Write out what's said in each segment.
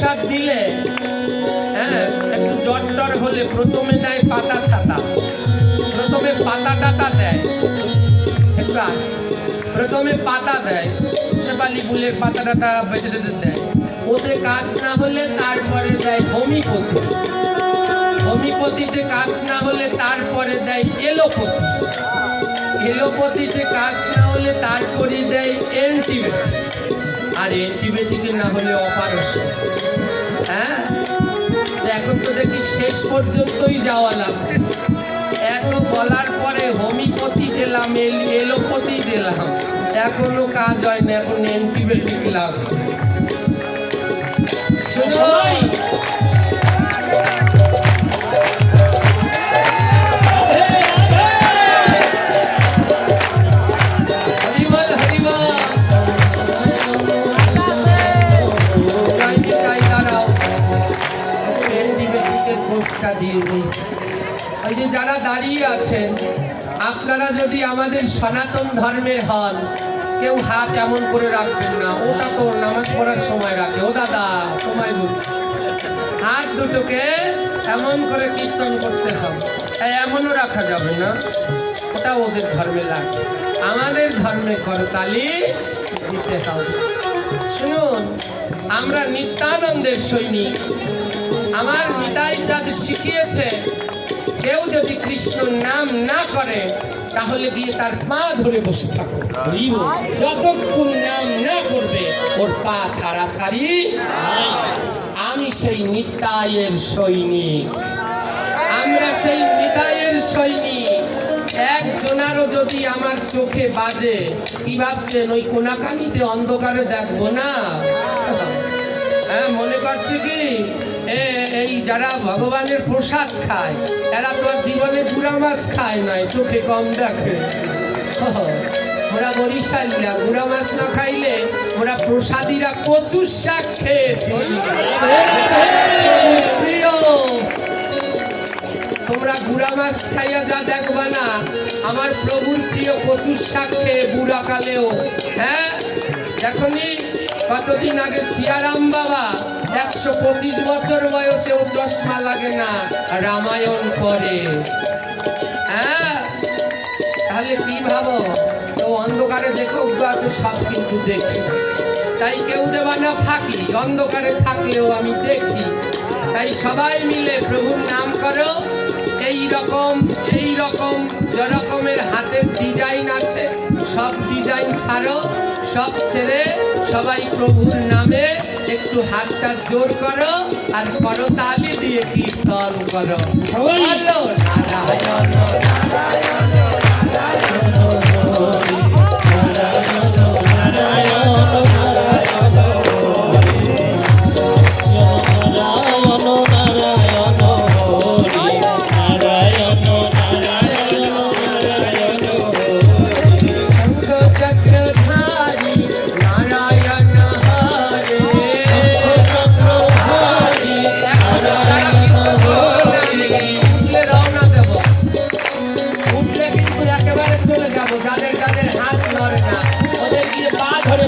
প্রসাদ দিলে, হ্যাঁ, একটু জ্বর টর হলে প্রথমে দেয় পাতা ছাতা, প্রথমে পাতা টাতা দেয়, একটু আসে, প্রথমে পাতা দেয়, শেফালি ফুলের পাতা টাতা বেঁচে বেঁচে দেয়। ওতে কাজ না হলে তারপরে দেয় হোমিওপ্যাথি, হোমিওপ্যাথিতে কাজ না হলে তারপরে দেয় এলোপ্যাথি, এলোপ্যাথিতে কাজ না হলে তারপরে দেয় অ্যান্টিবায়োটিক, আর অ্যান্টিবায়োটিকে না হলে অপারেশন। হ্যাঁ, এখন তো দেখি শেষ পর্যন্তই যাওয়া লাগবে। এত বলার পরে হোমিওপ্যাথি দিলাম, এলোপ্যাথি দিলাম, এখনো কাজ হয় না, এখন অ্যান্টিবায়োটিক লাগবে। সবাই এই যে যারা দাঁড়িয়ে আছেন, আপনারা যদি আমাদের সনাতন ধর্মের হন, কেউ হাত এমন করে রাখবেন না, ওটা তো নামাজ পড়ার সময় রাখে। ও দাদা, তোমায় বলছি, হাত দুটোকে এমন করে কীর্তন করতে হবে, এমনও রাখা যাবে না, ওটা ওদের ধর্মে লাগে। আমাদের ধর্মে করতালি দিতে হবে। শুনুন, আমরা নিত্যানন্দের সৈনিক। আমার নিতাই যাদের শিখিয়েছে, কেউ যদি কৃষ্ণর নাম না করে তাহলে গিয়ে তার পা ধরে বসে থাকো, যতক্ষণ নাম না করবে ওর পা ছাড়াছাড়ি। আমি সেই নিতাইয়ের সৈনিক, আমরা সেই নিতাইয়ের সৈনিক। একজনারও যদি আমার চোখে বাজে, কি ভাবছেন ওই কোনাকানিতে অন্ধকারে দেখবো না? হ্যাঁ, মনে করছে কি এই যারা ভগবানের প্রসাদ খায় এরা তো আর জীবনে গুড়া মাছ খায় নাই, চোখে কম দেখে। ওরা বরিশালীরা গুড়া মাছ না খাইলে ওরা প্রসাদীরা কচুর শাক খেয়েছে। তোমরা গুড়া মাছ খাইয়া যা দেখবা না, আমার প্রভুর প্রিয় কচুর শাক খেয়ে বুড়া কালেও। হ্যাঁ, দেখনি কতদিন আগে সিয়ারাম বাবা 125 বছর বয়সেও চশমা লাগে না, রামায়ণ পড়ে। হ্যাঁ, তাহলে কি ভাবো? তো অন্ধকারে দেখো আছে সব কিন্তু দেখি, তাই কেউ দেবা না ফাঁকি, অন্ধকারে থাকলেও আমি দেখি। তাই সবাই মিলে প্রভুর নাম করো। এই রকম যেরকমের হাতের ডিজাইন আছে সব ডিজাইন ছাড়ো, সব ছেড়ে সবাই প্রভুর নামে একটু হাতটা জোর করো আর করতালি দিয়ে কীর্তন করো। নারায়ণ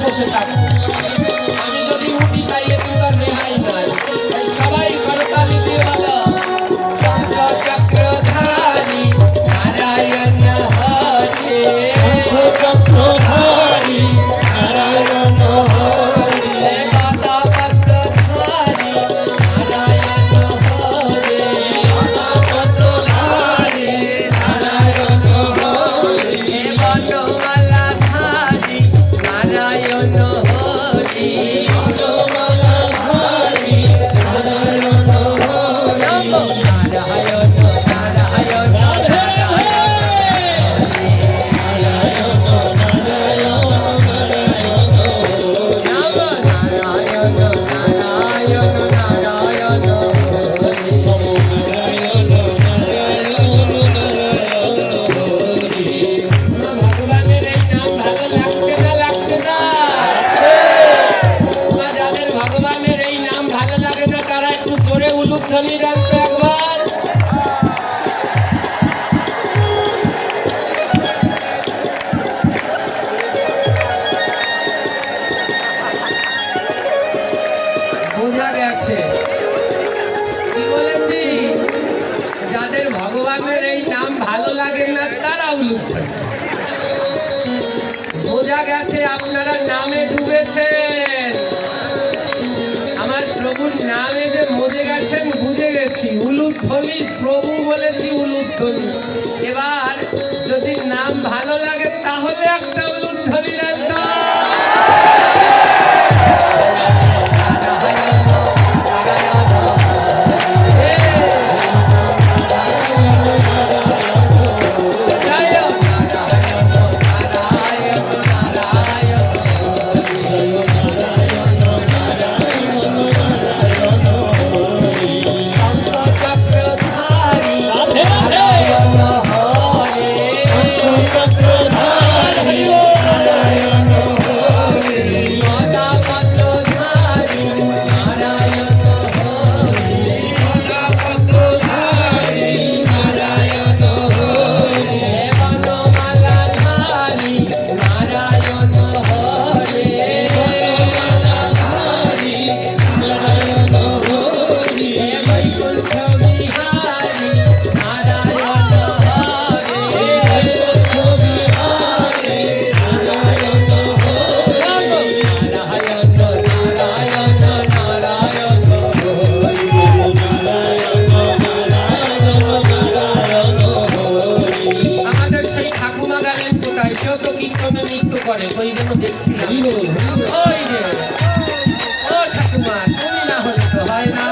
বসে থাকো। আমি যদি উঠি তাইলে কিন্তু আর রেহাই নাই। তাই সবাই করতালি দিয়ে বলো, চক্রধারী নারায়ণ হরে, চক্রধারী নারায়ণ হরে, গদাপদ্মধারী নারায়ণ হরে, গদাপদ্মধারী নারায়ণ হরে, বনমালাধারী নারায়ণ হরে। বোঝা গেছে আপনারা নামে ডুবেছেন। আমার প্রভুর নামে যে মজে গেছেন বুঝে গেছি। উলুধ্বনি প্রভু বলেছি, উলুধ্বনি। এবার যদি নাম ভালো লাগে তাহলে একটা উলুধ্বনি দেন তো। করে ওই জন্য দেখছিলাম। ওই যে ও ঠাকুমা, তুমি না হলে তো হয় না।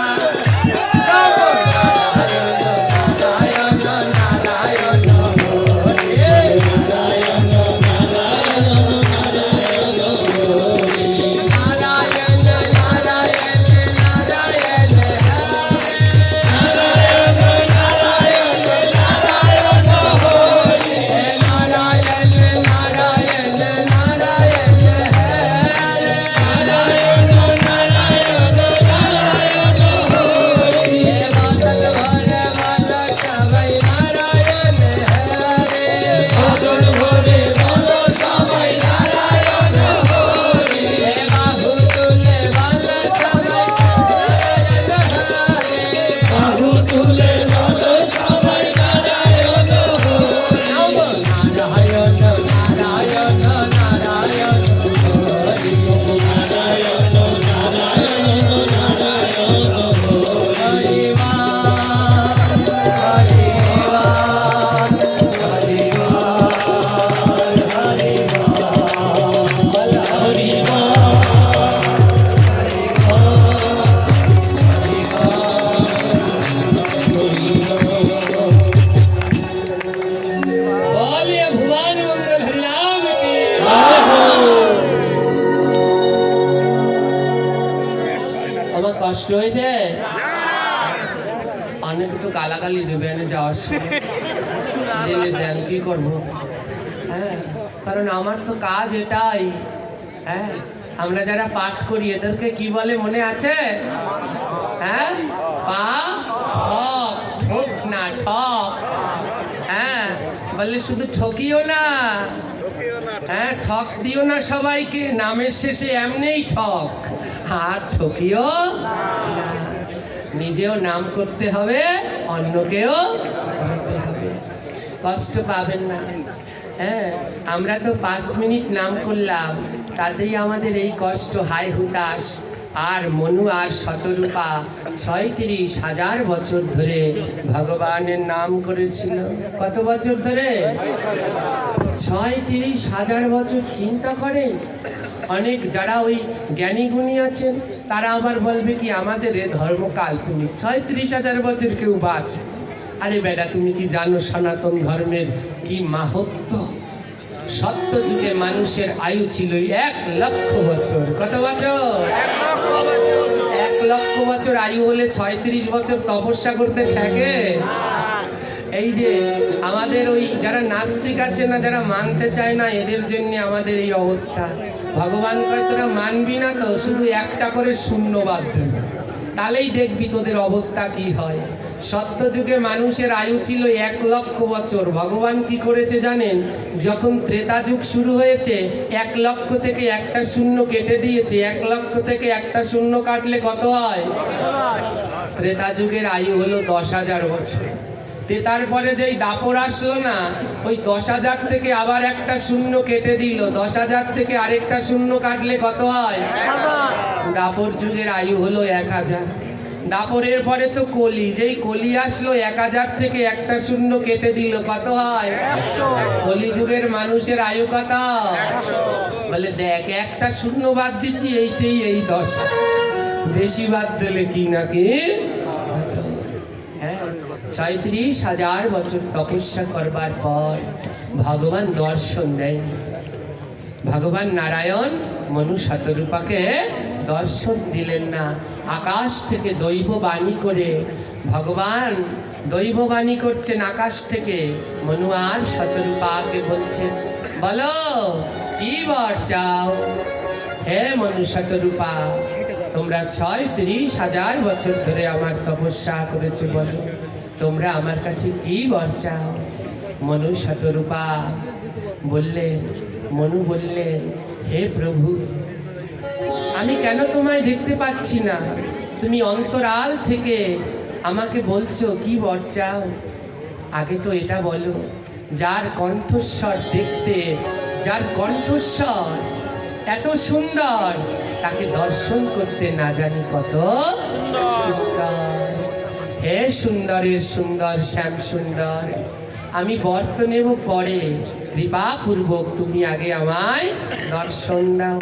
কষ্ট হয়েছে, অনেক তো গালাগালি দেবে যাওয়ার সময়, দেন কি করবো। হ্যাঁ, কারণ আমার তো কাজ এটাই। হ্যাঁ, আমরা যারা পাঠ করি এদেরকে কি বলে মনে আছে? হ্যাঁ, পা ঠক, ঠক না ঠক। হ্যাঁ, বললে শুধু ঠকিও না, হ্যাঁ ঠক দিও না সবাইকে, নামের শেষে এমনিই ঠক। আর ঠকিও নিজেও নাম করতে হবে, অন্যকেও করতে হবে, কষ্ট পাবেন না। হ্যাঁ, আমরা তো 5 মিনিট নাম করলাম, তাতেই আমাদের এই কষ্ট। হাই হুতাশ আর মনু আর শতরূপা 36,000 বছর ধরে ভগবানের নাম করেছিল। কত বছর ধরে? 36,000 বছর। চিন্তা করেন। অনেক যারা ওই জ্ঞানী গুণী আছেন তারা আবার বলবে কি আমাদের এ ধর্ম কাল্পনিক, 36,000 বছর কেউ বাঁচে। আরে বেটা, তুমি কি জানো সনাতন ধর্মের কি মাহাত্ম্য? সত্য যুগে মানুষের আয়ু ছিল 1 লক্ষ বছর। কত বছর? 1 লক্ষ বছর আয়ু হলে 36 বছর তপস্যা করতে থাকে। এই যে আমাদের ওই যারা নাস্তিক আছে না, যারা মানতে চায় না, এদের জন্য আমাদের এই অবস্থা। ভগবান কয় তোরা মানবি না তো শুধু একটা করে শূন্যবাদ দেবে, তাহলেই দেখবি তোদের অবস্থা কি হয়। সত্য যুগে মানুষের আয়ু ছিল 1 লক্ষ বছর। ভগবান কি করেছে জানেন? যখন ত্রেতা যুগ শুরু হয়েছে 1 লক্ষ থেকে একটা শূন্য কেটে দিয়েছে। 1 লক্ষ থেকে একটা শূন্য কাটলে কত হয়? ত্রেতা যুগের আয়ু হলো 10,000 বছর। তারপরে যেই দাপর আসলো না, ওই 10,000 থেকে আবার একটা শূন্য কেটে দিল। 10,000 থেকে আরেকটা শূন্য কাটলে কত হয়? দাপর যুগের আয়ু হলো 1000। দাপরের পরে তো কলি, যেই কলি আসলো 1000 থেকে একটা শূন্য কেটে দিল, কত হয়? কলি যুগের মানুষের আয়ু কত? বলে দেখ, একটা শূন্য বাদ দিচ্ছি, এইতেই এই 10, বেশি বাদ দিলে কি নাকি? 37,000 বছর তপস্যা করবার পর ভগবান দর্শন দেন। ভগবান নারায়ণ মনু শতরূপাকে দর্শন দিলেন না। আকাশ থেকে দৈববাণী করে ভগবান দৈববাণী করছেন আকাশ থেকে। মনু আর শতরূপাকে বলছেন, বলো কি বর চাও? হে মনু শতরূপা, তোমরা 36,000 বছর ধরে আমার তপস্যা করেছো, বলো তোমরা আমার কাছে কি বর চাও? মনু শতরূপা বললেন, মনু বললেন, হে প্রভু, আমি কেন তোমায় দেখতে পাচ্ছি না? তুমি অন্তরাল থেকে আমাকে বলছো কি বর চাও? আগে তো এটা বলো, যার কণ্ঠস্বর দেখতে, যার কণ্ঠস্বর এত সুন্দর, তাকে দর্শন করতে না জানি কত সুন্দর। হে সুন্দরের সুন্দর, শ্যাম সুন্দর, আমি বর তো নেব পরে, কৃপাপূর্বক তুমি আগে আমায় দর্শন দাও।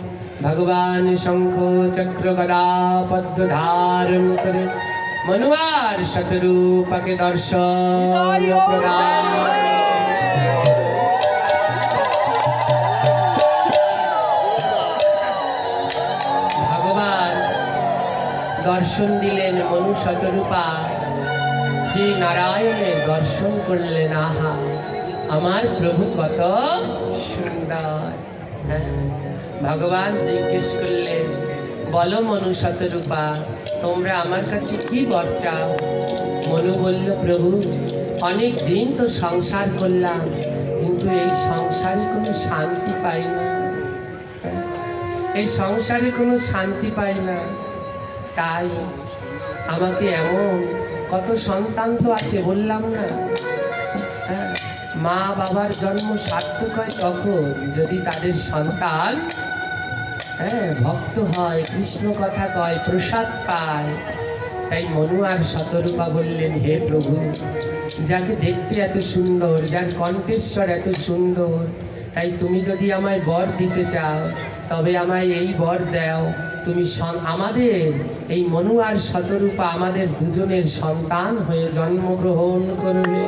ভগবান শঙ্খ চক্র গদা পদ্ম ধারণ করে মনুয়ার শতরূপাকে দর্শন প্রদান। ভগবান দর্শন দিলেন মনু শতরূপা, শ্রী নারায়ণের দর্শন করলেন। আহা, আমার প্রভু কত সুন্দর। ভগবান জিজ্ঞেস করলেন, বলো মনু শতরূপা, তোমরা আমার কাছে কি বর চাও? মনু বলল, প্রভু, অনেক দিন তো সংসার করলাম, কিন্তু এই সংসারে কোনো শান্তি পাই না। এই সংসারে কোনো শান্তি পাই না, তাই আমাকে এমন, কত সন্তান তো আছে বললাম না, মা বাবার জন্ম সার্থক হয় তখন যদি তাদের সন্তান ভক্ত হয়, কৃষ্ণ কথা কয়, প্রসাদ পায়। তাই মনু আর শতরূপা বললেন, হে প্রভু, যাকে দেখতে এত সুন্দর, যার কণ্ঠেশ্বর এত সুন্দর, তাই তুমি যদি আমায় বর দিতে চাও, তবে আমায় এই বর দাও, তুমি আমাদের এই মনু আর শতরূপা আমাদের দুজনের সন্তান হয়ে জন্মগ্রহণ করবে।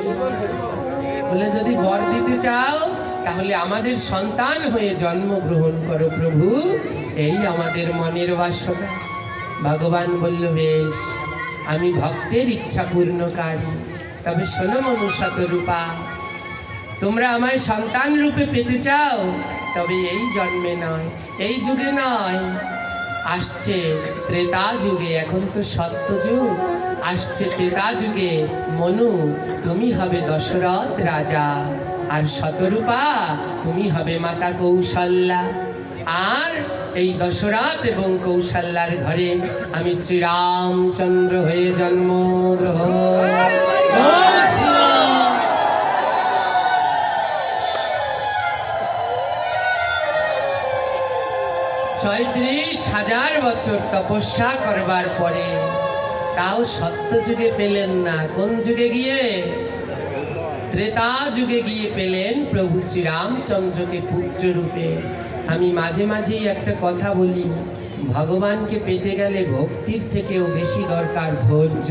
বলে, যদি বর দিতে চাও তাহলে আমাদের সন্তান হয়ে জন্মগ্রহণ করো প্রভু, এই আমাদের মনের বাসনা। ভগবান বলল, বেশ, আমি ভক্তের ইচ্ছা পূর্ণকারী। তবে শোনো মনু শতরূপা, তোমরা আমায় সন্তান রূপে পেতে চাও, তবে এই জন্মে নয়, এই যুগে নয়, আসছে ত্রেতা যুগে। এখন তো সত্য যুগ, আসছে ত্রেতা যুগে। মনু, তুমি হবে দশরথ রাজা, আর শতরূপা তুমি হবে মাতা কৌশল্যা। আর এই দশরথ এবং কৌশল্যার ঘরে আমি শ্রীরামচন্দ্র হয়ে জন্মগ্রহণ। 36,000 বছর তপস্যা করবার পরে তাও সত্য যুগে পেলেন না। কোন যুগে গিয়ে? ত্রেতা যুগে গিয়ে পেলেন প্রভু শ্রীরামচন্দ্রকে পুত্র রূপে। আমি মাঝে মাঝেই একটা কথা বলি, ভগবানকে পেতে গেলে ভক্তির থেকেও বেশি দরকার ধৈর্য।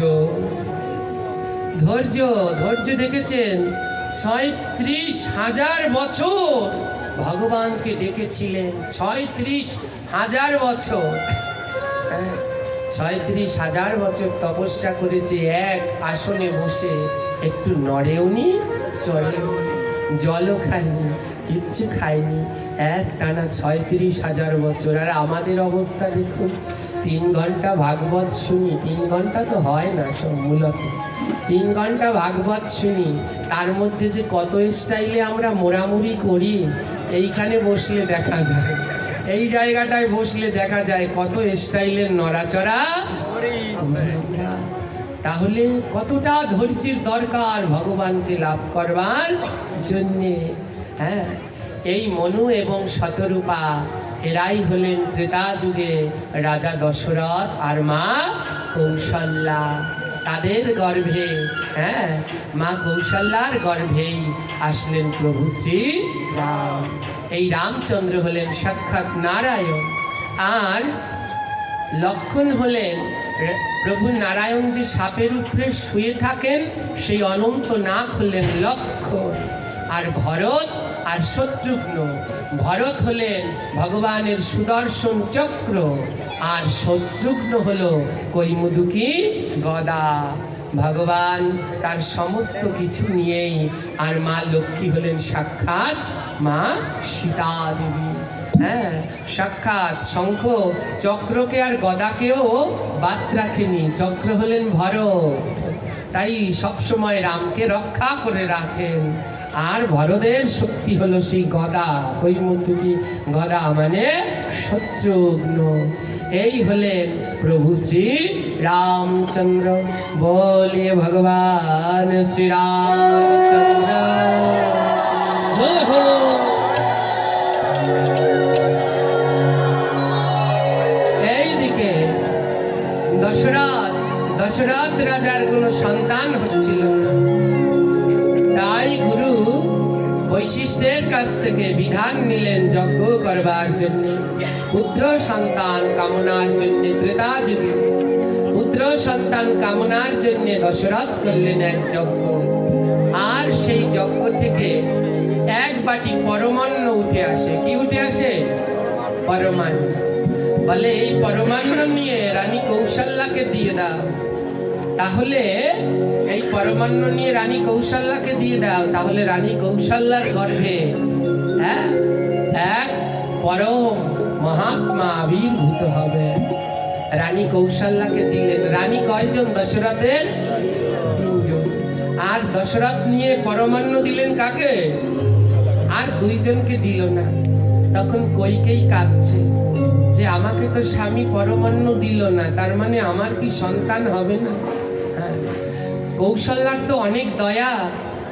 ধৈর্য, ধৈর্য দেখেছেন? 36,000 বছর ভগবানকে ডেকেছিলেন। 36,000 বছর, 36,000 বছর তপস্যা করেছে এক আসনে বসে। একটু নড়েওনি, চড়েও, জলও খায়নি, কিচ্ছু খায়নি, এক টানা 36,000 বছর। আর আমাদের অবস্থা দেখুন, 3 ঘন্টা ভাগবত শুনি, 3 ঘন্টা তো হয় না সব, মূলত 3 ঘন্টা ভাগবত শুনি, তার মধ্যে যে কত স্টাইলে আমরা মোড়ামুড়ি করি, এইখানে বসলে দেখা যায়, এই জায়গাটায় বসলে দেখা যায় কত স্টাইলের নড়াচড়া করি আমরা। তাহলে কতটা ধৈর্যের দরকার ভগবানকে লাভ করবার জন্যে। হ্যাঁ, এই মনু এবং শতরূপা এরাই হলেন ত্রেতা যুগে রাজা দশরথ আর মা কৌশল্যা। তাদের গর্ভে, হ্যাঁ, মা কৌশল্যার গর্ভেই আসলেন প্রভু শ্রী রাম। এই রামচন্দ্র হলেন সাক্ষাৎ নারায়ণ, আর লক্ষণ হলেন প্রভু নারায়ণ যে সাপের উপরে শুয়ে থাকেন সেই অনন্ত নাক হলেন লক্ষণ। আর ভরত আর শত্রুঘ্ন, ভরত হলেন ভগবানের সুদর্শন চক্র, আর শত্রুঘ্ন হল কৈমুদুকি গদা। ভগবান তার সমস্ত কিছু নিয়েই, আর মা লক্ষ্মী হলেন সাক্ষাৎ মা সীতা দেবী। হ্যাঁ, সাক্ষাৎ শঙ্খ চক্রকে আর গদাকেও বাদ রাখেনি, চক্র হলেন ভরত, তাই সবসময় রামকে রক্ষা করে রাখেন। আর ভরতের শক্তি হলো সেই গদা, কৈমুদুকি গদা মানে শত্রুঘ্ন। এই হলেন প্রভু শ্রী রামচন্দ্র। বলিয়ে ভগবান শ্রী রামচন্দ্র জয় হো। এইদিকে দশরথ রাজার কোনো সন্তান হচ্ছিল না, তাই গুরু বৈশিষ্ট্যের কাছ থেকে বিধান নিলেন যজ্ঞ করবার জন্য, পুত্র সন্তান কামনার জন্য। ত্রেতা যুগে পুত্র সন্তান কামনার জন্য দশরথ করলেন এক যজ্ঞ, আর সেই যজ্ঞ থেকে এক বাটি পরমান্ন উঠে আসে। কি উঠে আসে? পরমান্ন। বলে এই পরমান্ন নিয়ে রানী কৌশল্যাকে দিয়ে দাও। তাহলে এই পরমান্ন নিয়ে রানী কৌশল্যাকে দিয়ে দাও, তাহলে রানী কৌশল্যার গর্ভে এক পরম মহাত্মা আবির্ভূত হবে। রানী কৌশল্যাকে দিলেন। রানী কয়জন? দশরথের 3 জন। আর দশরথ নিয়ে পরমান্ন দিলেন কাকে? আর 2 জনকে দিল না। তখন কইকেই কাঁদছে যে আমাকে তো স্বামী পরমান্ন দিল না, তার মানে আমার কি সন্তান হবে না? কৌশল্যার তো অনেক দয়া,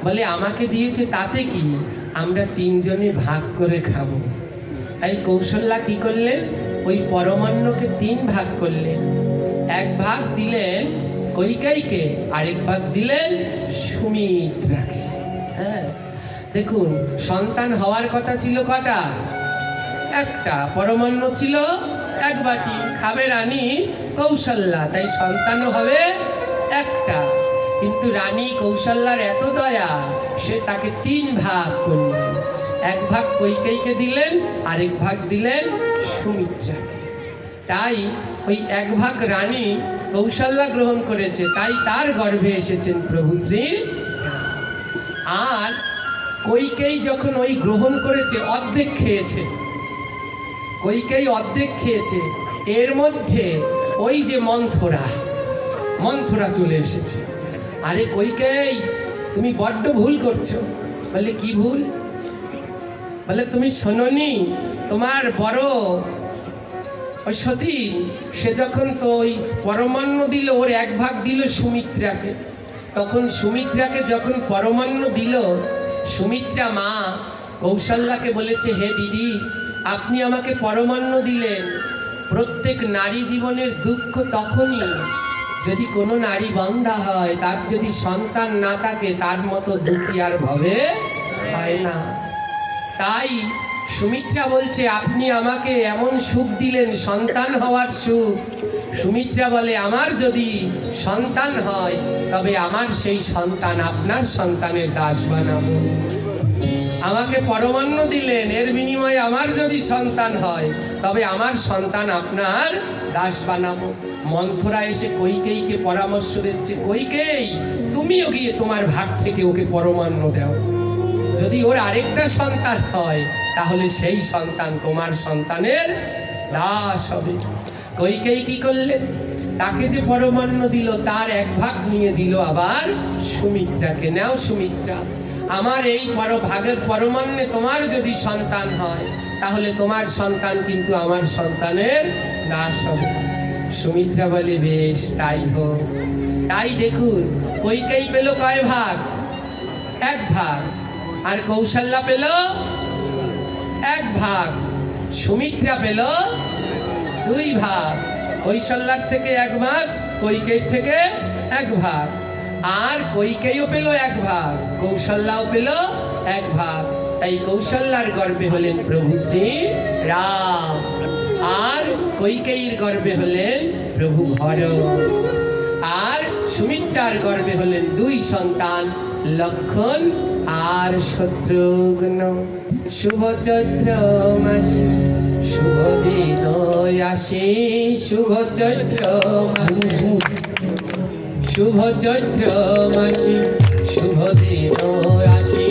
বলে আমাকে দিয়েছে তাতে কি, আমরা 3 জনে ভাগ করে খাবো। তাই কৌশল্যা কি করলেন? ওই পরমান্নকে 3 ভাগ করলেন। এক ভাগ দিলেন কইকেয়ীকে, আরেক ভাগ দিলেন সুমিত্রাকে। হ্যাঁ, দেখুন, সন্তান হওয়ার কথা ছিল কটা? একটা। পরমান্ন ছিল 1 বাটি, খাবে রানী কৌশল্যা, তাই সন্তানও হবে একটা। কিন্তু রানী কৌশল্যার এত দয়া, সে তাকে 3 ভাগ করলেন। 1 ভাগ কইকেয়ীকে দিলেন, আরেক ভাগ দিলেন সুমিত্রাকে। তাই ওই 1 ভাগ রানী কৌশল্যা গ্রহণ করেছে, তাই তার গর্ভে এসেছেন প্রভু শ্রী রাম। আর কইকেয়ী যখন ওই গ্রহণ করেছে, অর্ধেক খেয়েছে, কইকেয়ী অর্ধেক খেয়েছে। এর মধ্যে ওই যে মন্থরা চলে এসেছে। আরে কইকেয়ী, তুমি বড্ড ভুল করছো। বলে কি ভুল? বলে তুমি শোনোনি, তোমার বড় ওই সতী, সে যখন তো ওই পরমান্ন দিল, ওর 1 ভাগ দিল সুমিত্রাকে। তখন সুমিত্রাকে যখন পরমান্ন দিল, সুমিত্রা মা কৌশল্যাকে বলেছে, হে দিদি, আপনি আমাকে পরমান্ন দিলেন। প্রত্যেক নারী জীবনের দুঃখ তখনই যদি কোনো নারী বন্ধা হয়, তার যদি সন্তান না থাকে, তার মতো দুঃখী আর ভবে হয় না। তাই সুমিত্রা বলছে, আপনি আমাকে এমন সুখ দিলেন, সন্তান হওয়ার সুখ। সুমিত্রা বলে, আমার যদি সন্তান হয়, তবে আমার সেই সন্তান আপনার সন্তানের দাস বানাবো। আমাকে পরমান্ন দিলেন, এর বিনিময়ে আমার যদি সন্তান হয়, তবে আমার সন্তান আপনার দাস বানাবো। মন্থরা এসে কইকেয়ীকে পরামর্শ দিচ্ছে, কইকেয়ী, তুমিও গিয়ে তোমার ভাগ থেকে ওকে পরমান্ন দাও। যদি ওর আরেকটা সন্তান হয়, তাহলে সেই সন্তান তোমার সন্তানের দাস হবে। কইকেয়ী কি করলেন? তাকে যে পরমান্ন দিল, তার 1 ভাগ নিয়ে দিল আবার সুমিত্রাকে। নাও সুমিত্রা, আমার এই ভাগের পরমান্নে তোমার যদি সন্তান হয়, তাহলে তোমার সন্তান কিন্তু আমার সন্তানের দাস হবে। সুমিত্রা বলে, বেশ তাই হোক। তাই দেখুন কইকেই পেল কয় ভাগ? এক ভাগ। আর কৌশল্যা পেল এক ভাগ। সুমিত্রা পেল দুই ভাগ। কৌশল্যার থেকে এক ভাগ, কইকেয়ীর থেকে এক ভাগ। আর কইকেয়ীও পেল এক ভাগ, কৌশল্যাও পেল এক ভাগ। তাই কৌশল্যার গর্ভে হলেন প্রভু শ্রী রাম, আর কইকেয়ীর গর্ভে হলেন প্রভু ভরত, আর সুমিত্রার গর্ভে হলেন দুই সন্তান লক্ষণ আর শত্রুঘ্ন। শুভ চৈত্র মাসে শুভ দিন আসে, শুভ চৈত্র মাসে শুভ চৈত্র মাসে শুভ দিন আসে,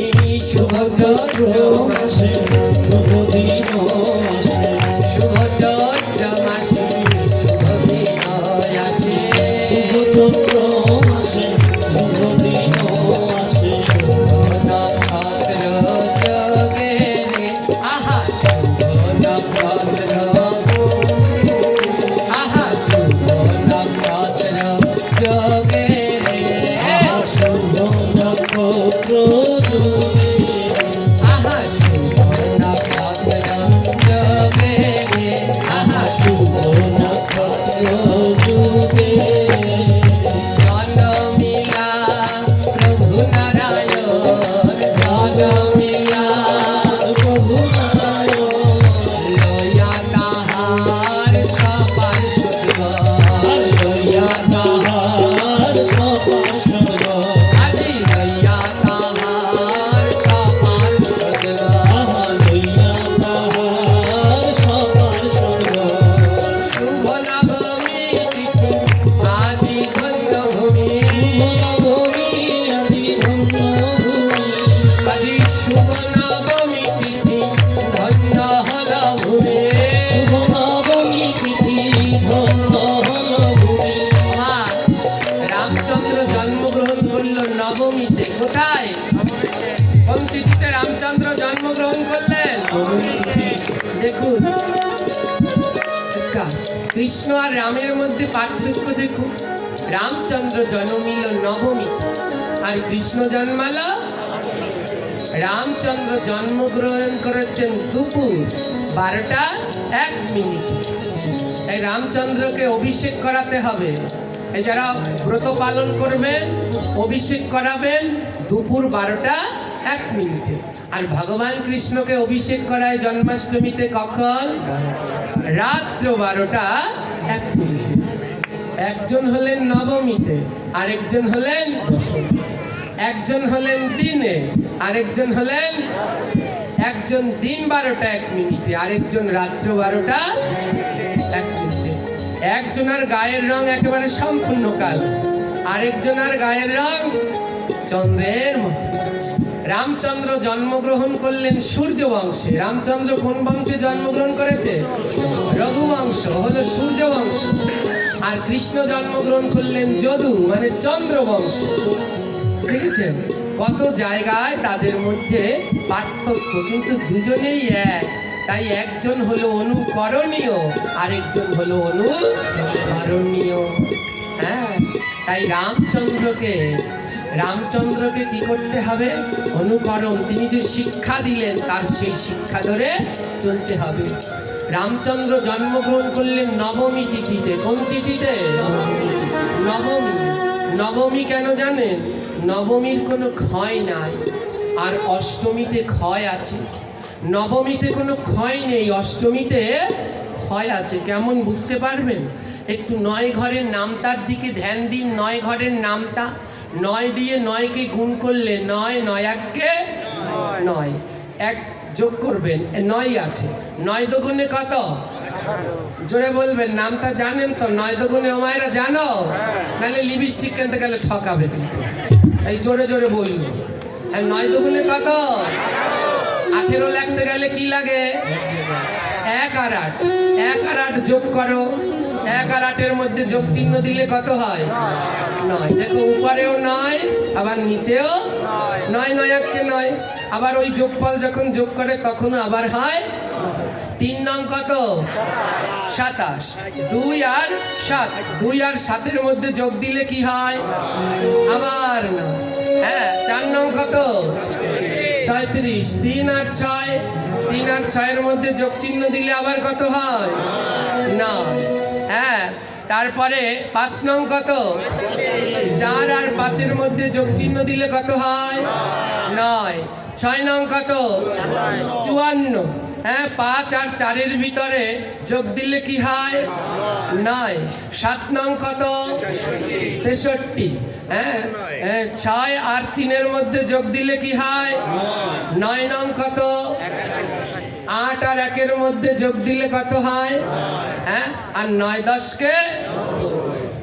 শুভ চৈত্র মাসে শুভ দিন আসে, শুভ চৈত্র মাসে শুভ দিন আসে, শুভ চৈত্র মাসে শুভ দিন আসে, শুভ নক্ষত্র যোগে রে, আহা শুভ নক্ষত্র, আহা শুভ নক্ষত্র যোগে রে, শুভ নক্ষত্র যোগে, আহা শুভ নক্ষত্র যোগে রে, আহা শুভ নক্ষত্র যোগে, জনমিলা প্রভু নারায়ণ, জনমিলা প্রভু নারায়ণ, লয়া তাহার সপার স্বর্গ, লইয়া তাহার সপার স্বর্গ, আজি লয়া তাহার সপার স্বর্গ, লইয়া তাহার সপার স্বর্গ, শুভ নবমী তিথি আজি ধন্যভূমি, ভূমি আজি ধন্য ভূমি, আজি শুভ নবমী তিথি ধন্য হল ভূমি। শুভ নবমী তিথি ধন্য হল ভূমি, মা, রামচন্দ্র জন্মগ্রহণ করল নবমীতে। কোথায়? কোন তিথিতে রামচন্দ্র জন্মগ্রহণ করলেন? দেখুন কৃষ্ণ আর রামের মধ্যে পার্থক্য দেখুন। রামচন্দ্র জন্মিল নবমী আর কৃষ্ণ জন্মাল। রামচন্দ্র জন্মগ্রহণ করেছেন দুপুর 12:01। এই রামচন্দ্রকে অভিষেক করাতে হবে। এই যারা ব্রত পালন করবেন অভিষেক করাবেন দুপুর 12:01। আর ভগবান কৃষ্ণকে অভিষেক করায় জন্মাষ্টমীতে কখন? রাত্র 12:01। একজন হলেন নবমীতে, আরেকজন হলেন একজন হলেন দিনে, আরেকজন হলেন একজন দিন 12:01, আরেকজন রাত্র 12:01। একজনের গায়ের রং একেবারে সম্পূর্ণ কালো, আরেকজনের গায়ের রং চন্দ্রের মতো। রামচন্দ্র জন্মগ্রহণ করলেন সূর্য বংশে। রামচন্দ্র কোন বংশে জন্মগ্রহণ করেছে? রঘুবংশ, হলো সূর্য বংশ। আর কৃষ্ণ জন্মগ্রহণ করলেন যদু, মানে চন্দ্র বংশ। দেখেছেন কত জায়গায় তাদের মধ্যে পার্থক্য, কিন্তু দুজনেই এক। তাই একজন হলো অনুকরণীয়, আরেকজন হলো অনুসরণীয়। হ্যাঁ, তাই রামচন্দ্রকে কি করতে হবে? অনুকরণ। তিনি যে শিক্ষা দিলেন তার সেই শিক্ষা ধরে চলতে হবে। রামচন্দ্র জন্মগ্রহণ করলেন নবমী তিথিতে। কোন তিথিতে? নবমী। নবমী কেন জানেন? নবমীর কোনো ক্ষয় নাই, আর অষ্টমীতে ক্ষয় আছে। নবমীতে কোনো ক্ষয় নেই, অষ্টমীতে ক্ষয় আছে। কেমন বুঝতে পারবেন? একটু 9 ঘরের নামটার দিকে ধ্যান দিন। 9 ঘরের নামটা 9 দিয়ে 9কে গুণ করলে 9, 9 এককে 9, 1 যোগ করবেন, 9 আছে। 9 দুগুণে কত? জোরে বলবেন, নামটা জানেন তো? 9 দুগুণে ওমায়রা জানো? নাহলে লিপস্টিক কিনতে গেলে ঠকাবে কিন্তু। এই জোরে জোরে বললো। 9 দুগুণে কত? 18 লিখতে গেলে কি লাগে? 1 আর 8। 1 আর 8 যোগ করো। 1 আর 8-এর মধ্যে যোগ চিহ্ন দিলে কত হয়? 9। দেখো উপরেও 9, আবার নিচেও 9, 9 এককে 9। আবার ওই যোগফল যখন যোগ করে তখন আবার হয় 9। 3 নং কত? 27। 2 আর 7, 2 আর 7-এর মধ্যে যোগ দিলে কি হয়? আবার না। হ্যাঁ, 4 নং কত? 36। 3 আর 6, 3 আর 6-এর মধ্যে যোগ চিহ্ন দিলে আবার কত হয়? 9। হ্যাঁ, তারপরে 5 নং কত? 4 আর 5-এর মধ্যে যোগ চিহ্ন দিলে কত হয়? 9। 6 নং কত? 54। হ্যাঁ, 5 আর 4-এর ভিতরে যোগ দিলে কি হয়? 9। 7 নং কত? 63। হ্যাঁ, 6 আর 3-এর মধ্যে যোগ দিলে কি হয়? 9 নং কত? 8 আর 1-এর মধ্যে যোগ দিলে কত হয়? হ্যাঁ, আর 9 10-কে,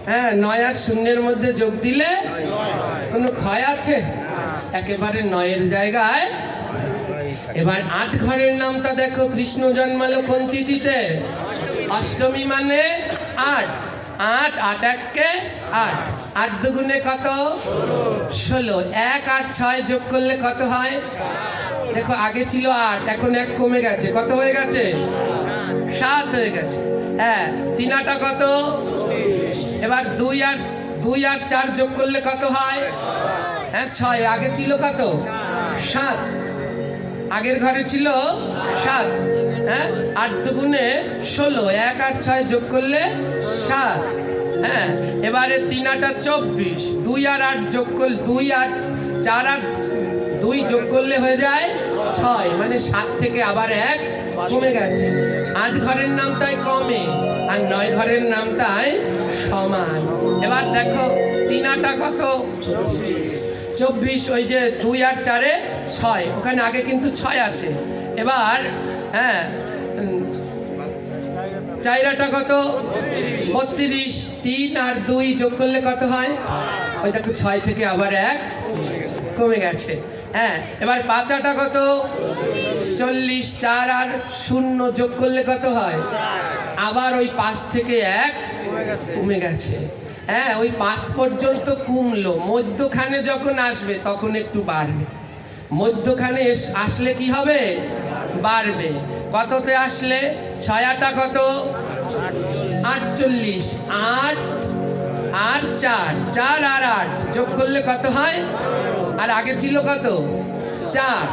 হ্যাঁ 9 আর 0-এর মধ্যে যোগ দিলে কোনো ক্ষয় আছে? একেবারে 9-এর জায়গায়। এবার 8 ঘরের নামটা দেখো। কৃষ্ণ জন্মালো কোন তিথিতে? অষ্টমী মানে 8। 8 8 1-কে 8, 8 দুগুণে কত? 16। 1 আর 6 যোগ করলে কত হয়? দেখো, আগে ছিল 8, এখন 1 কমে গেছে, কত হয়ে গেছে? 7 হয়ে গেছে। হ্যাঁ, 3 8 কত? এবার 2 আর 4 যোগ করলে কত হয়? হ্যাঁ 6, আগে ছিল কত? 7, আগের ঘরে ছিল 7। হ্যাঁ, 8 দুগুণে 16, 1 আর 6 যোগ করলে 7। হ্যাঁ, এবারে 3 8 24, 2 আর 8 যোগ করলে 2 আর 4 আর 2 যোগ করলে হয়ে যায় 6, মানে 7 থেকে আবার 1 কমে গেছে। 8 ঘরের নামটাই কমে আর 9 ঘরের নামটাই সমান। এবার দেখো 3 8 কত? 24। ওই যে 2 আর 4-এ 6, ওখানে আগে কিন্তু 6 আছে। এবার হ্যাঁ 4 8 কত? 32। 3 আর 2 যোগ করলে কত হয়? ওই দেখো 6 থেকে আবার 1 কমে গেছে। হ্যাঁ, এবার 5 8 কত? 40। 4 আর 0 যোগ করলে কত হয়? আবার ওই 5 থেকে 1 কমে গেছে। হ্যাঁ, ওই 5 পর্যন্ত কমলো, মধ্যখানে যখন আসবে তখন একটু বাড়বে। মধ্যখানে আসলে কি হবে? বাড়বে। কততে আসলে? 6 8 কত? 48। 8 আর 4, 4 আর 8 যোগ করলে কত হয়? আর আগে ছিল কত? 4,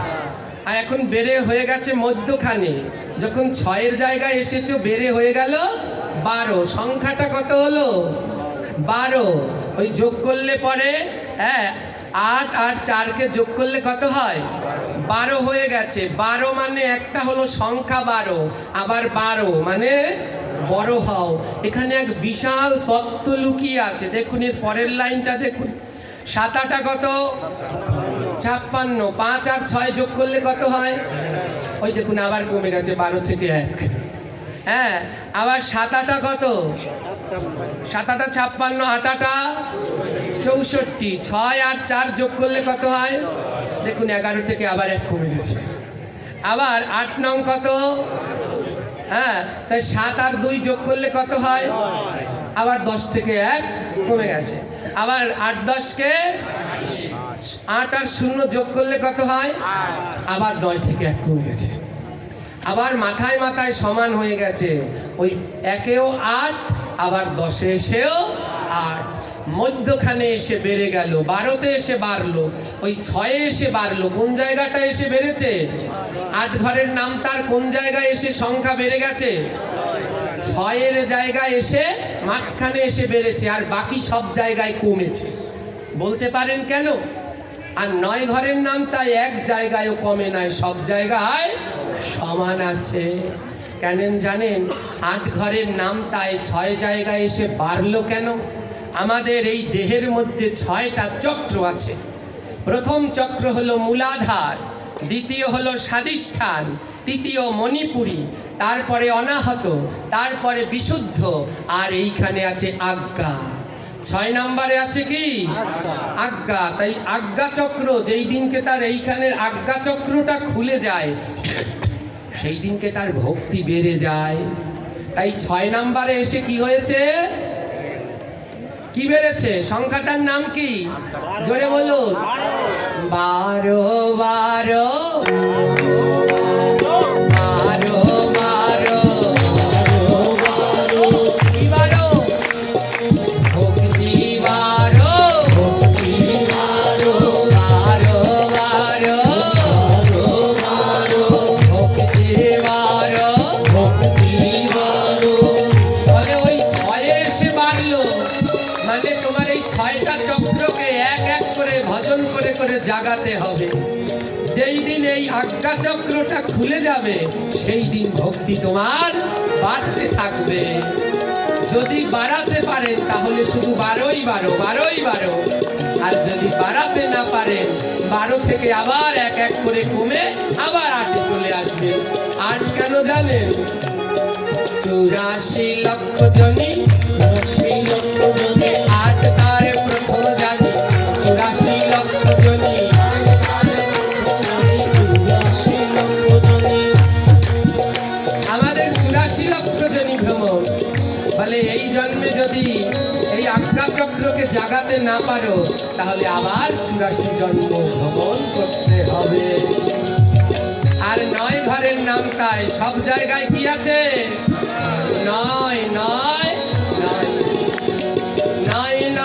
আর এখন বেড়ে হয়ে গেছে মধ্যখানে। যখন 6-এর জায়গায় এসেছো বেড়ে হয়ে গেল 12। সংখ্যাটা কত হলো? 12। ওই যোগ করলে পরে হ্যাঁ 8 আর 4-কে যোগ করলে কত হয়? 12 হয়ে গেছে। 12 মানে একটা হলো সংখ্যা 12, আবার 12 মানে বড় হও। এখানে এক বিশাল তত্ত্ব লুকিয়ে আছে। দেখুন এর পরের লাইনটা দেখুন। 7 8 কত? 56। 5 আর 6 যোগ করলে কত হয়? ওই দেখুন আবার কমে গেছে 12 থেকে 1। হ্যাঁ, আবার 7 8 কত? 7 8 56, 8 8 64। 6 আর 4 যোগ করলে কত হয়? দেখুন 11 থেকে আবার 1 কমে গেছে। আবার 8 নং কত? হ্যাঁ, তাই 7 আর 2 যোগ করলে কত হয়? আবার 10 থেকে 1 কমে গেছে। আবার 8 10-কে 8 আর 0 যোগ করলে কত হয়? আবার 9 থেকে 1 কমে গেছে। আবার মাথায় মাথায় সমান হয়ে গেছে। ওই 1-এও 8, আবার 10-এ এসেও 8, মধ্যখানে এসে বেড়ে গেল। 12-তে এসে বাড়লো, ওই 6-এ এসে বাড়লো। কোন জায়গাটা এসে বেড়েছে? 8 ঘরের নামটার কোন জায়গায় এসে সংখ্যা বেড়ে গেছে? 6-এর জায়গায় এসে মাঝখানে এসে বেড়েছে, আর বাকি সব জায়গায় কমেছে। বলতে পারেন কেন? আর 9 ঘরের নামটা এক জায়গায়ও কমে নাই, সব জায়গায় সমান আছে। কেন জানেন? 8 ঘরের নামটায় 6 জায়গায় এসে বাড়লো কেন? আমাদের এই দেহের মধ্যে 6টা চক্র আছে। প্রথম চক্র হলো মূলাধার, দ্বিতীয় হলো স্বাধিষ্ঠান, তৃতীয় মণিপুরী, তারপরে অনাহত, তারপরে বিশুদ্ধ, আর এইখানে আছে আজ্ঞা। 6 নম্বরে আছে কি? আজ্ঞা। তাই আজ্ঞা চক্র যেই দিনকে তার এইখানের আজ্ঞা চক্রটা খুলে যায়, সেই দিনকে তার ভক্তি বেড়ে যায়। তাই 6 নম্বরে এসে কি হয়েছে? কি বেড়েছে? সংখ্যাটার নাম কি? জোরে বলুন। 12 12 12 12 জাগাতে হবে। যেই দিন এই আজ্ঞাচক্রটা খুলে যাবে সেই দিন ভক্তি তোমার বাড়তে থাকবে। যদি বাড়াতে পারেন তাহলে শুধু 12 আর যদি বাড়াতে না পারেন 12 থেকে আবার এক এক করে কমে আবার 8-এ চলে আসবে। 8 কেন জানেন? 84 লক্ষ জনি 8 তার প্রথম জানি 84 লক্ষ জনি। আমাদের 84 লক্ষ জনি ভ্রমণ বলে এই জন্মে যদি এই আজ্ঞাচক্রকে জাগাতে না পারো তাহলে আবার 84 জন্ম ভ্রমণ করতে হবে। আর 9 ঘরের নাম তাই সব জায়গায় কি আছে? 9 9 9 9 9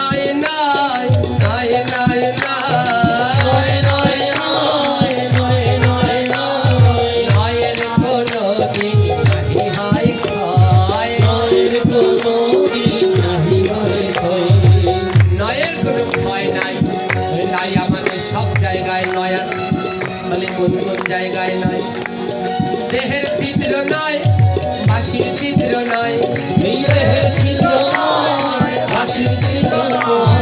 নয়ের কোনো দিন নাহি হয় ক্ষয়। নয়ের কোনো ভয় নাই, তাই আমাদের সব জায়গায় নয় আছে। বলে কোন কোন জায়গায় নয়? দেহের চিত্র নয়, বাঁশির চিত্র নয়। দেহের চিত্র নয়, বাঁশির চিত্র নয়।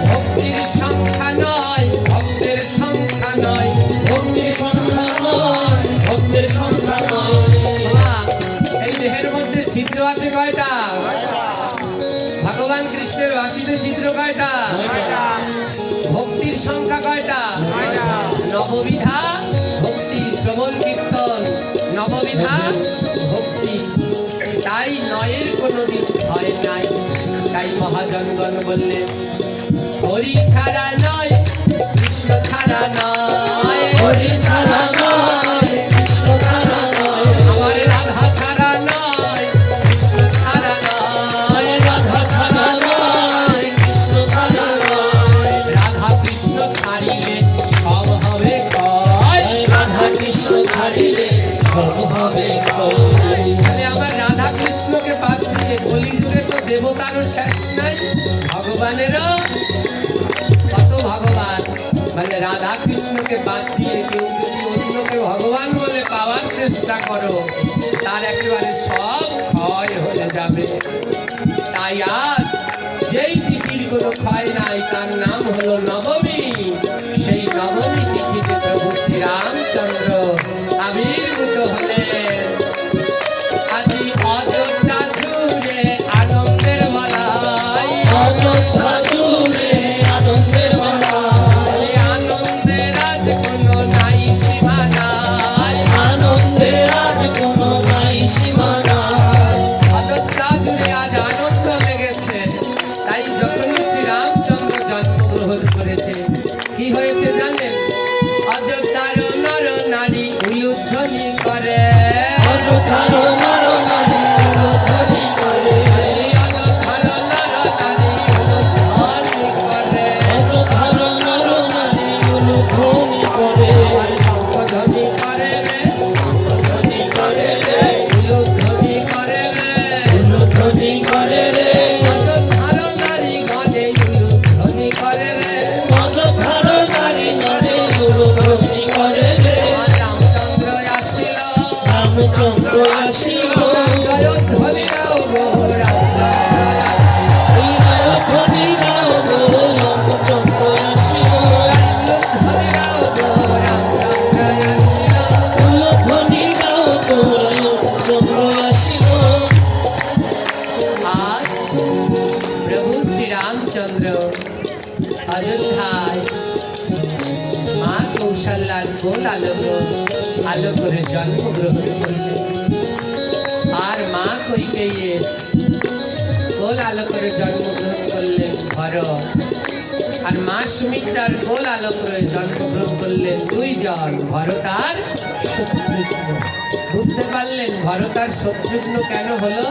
ভক্তির সংখ্যা নয়, ভক্তের সংখ্যা নয়। বাবা, এই দেহের মধ্যে চিত্র আছে কয়টা? ভগবান কৃষ্ণের বাঁশিতে চিত্র কয়টা? ভক্তির সংখ্যা কয়টা? নববিধা ভক্তি, শ্রবণ কীর্তন নববিধা ভক্তি। তাই নয়ের কোনো দিক ভয় নাই। তাই মহাজনগণ বললেন হরি ছাড়া নয়, কৃষ্ণ ছাড়া নয়, আমার রাধা ছাড়া নয়, কৃষ্ণ ছাড়া নয়। রাধা কৃষ্ণ ছাড়িলে সব হবে কয়। তাহলে আমার রাধা কৃষ্ণকে বাদ দিয়ে কলিযুগে তো দেবতারও শেষ নাই, ভগবানেরও কত ভগবান। মানে রাধা কৃষ্ণকে বাদ দিয়ে কেউ যদি অন্যকে ভগবান বলে পাওয়ার চেষ্টা করো তার একেবারে সব ক্ষয় হয়ে যাবে। তাই আজ যেই তিথির কোনো ক্ষয় নাই তার নাম হলো নবমী। সেই নবমী তিথিতে প্রভু শ্রীরামচন্দ্র আবির্ভূত হলেন। আজি অযোধ্যা জুড়ে আনন্দের মালাই, বলে আনন্দের আজ কোনো নাই সীমানাই। অযোধ্যা জুড়ে আজ আনন্দ লেগেছে। তাই যখন শ্রীরামচন্দ্র জন্মগ্রহণ করেছে কি হয়েছে জানেন? অযোধ্যার নর নারী উলুধ্বনি করে, অযোধ্যার নর নারী উলুধ্বনি করে। আর শঙ্খধ্বনি করে রে, উলুধ্বনি করে রে। অযোধ্যার নারী গণে উলুধ্বনি করে রে। আর রামচন্দ্র আসিল, জয়ধ্বনি দাও গো রামচন্দ্র আসিল, উলুধ্বনি দাও গো রামচন্দ্র আসিল। আজ প্রভু শ্রীরামচন্দ্র অযোধ্যায় মা কৌশল্যার কোল আলো করে জন্মগ্রহণ করলেন। আর মা কৈকেয়ীর কোল আলো করে জন্মগ্রহণ করলেন ভরত। আর মা সুমিত্রার কোল আলো করে জন্মগ্রহণ করলেন 2 জন, ভরত আর শত্রুঘ্ন। বুঝতে পারলেন ভরত আর শত্রুঘ্ন কেন হলো?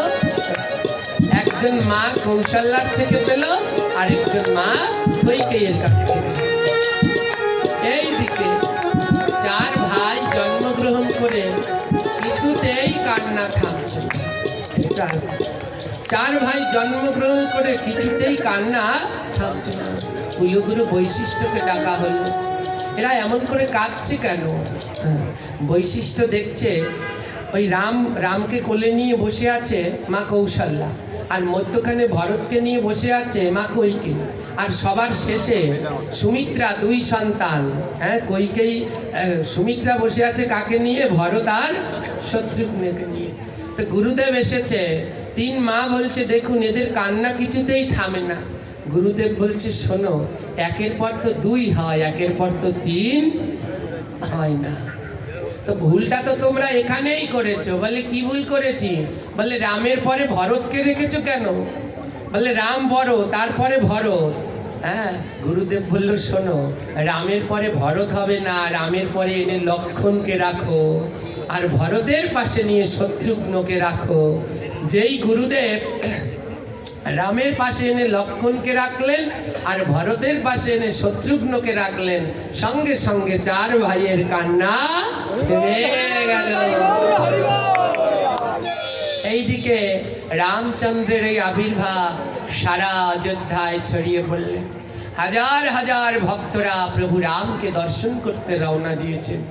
একজন মা কৌশল্যার থেকে পেল, আরেকজন মা কৈকেয়ীর কাছ থেকে। এই দিকে 4 ভাই জন্মগ্রহণ করে কিছুতেই কান্না থামছে। একটু আসতে। চার ভাই জন্মগ্রহণ করে কিছুতেই কান্না থামছে না। কুলগুরু বৈশিষ্ট্যকে ডাকা হলো। এরা এমন করে কাঁদছে কেন? বৈশিষ্ট্য দেখছে ওই রামকে কোলে নিয়ে বসে আছে মা কৌশল্যা, আর মধ্যখানে ভরতকে নিয়ে বসে আছে মা কৈকেয়ী, আর সবার শেষে সুমিত্রা, দুই সন্তান। কৈকেয়ী, সুমিত্রা বসে আছে কাকে নিয়ে? ভরত আর শত্রুঘ্নকে নিয়ে। তো গুরুদেব এসেছে, তিন মা বলছে দেখুন এদের কান্না কিছুতেই থামে না। গুরুদেব বলছে শোনো, একের পর তো দুই হয়, একের পর তো তিন হয় না। তো ভুলটা তো তোমরা এখানেই করেছো। বলে কি ভুল করেছি? বলে রামের পরে ভরতকে রেখেছো কেন? বলে রাম বড়, তারপরে ভরত। গুরুদেব বলল শোনো, রামের পরে ভরত হবে না, রামের পরে এনে লক্ষ্মণকে রাখো, আর ভরতের পাশে নিয়ে শত্রুঘ্নকে রাখো। যেই গুরুদেব রামের পাশে এনে লক্ষ্মণকে রাখলেন আর ভরতের পাশে এনে শত্রুঘ্নকে রাখলেন, সঙ্গে সঙ্গে চার ভাইয়ের কান্না থেমে গেল। এইদিকে রামচন্দ্রের এই আবির্ভাব সারা অযোধ্যায় ছড়িয়ে পড়লেন। হাজার হাজার ভক্তরা প্রভু রামকে দর্শন করতে রওনা দিয়েছেন।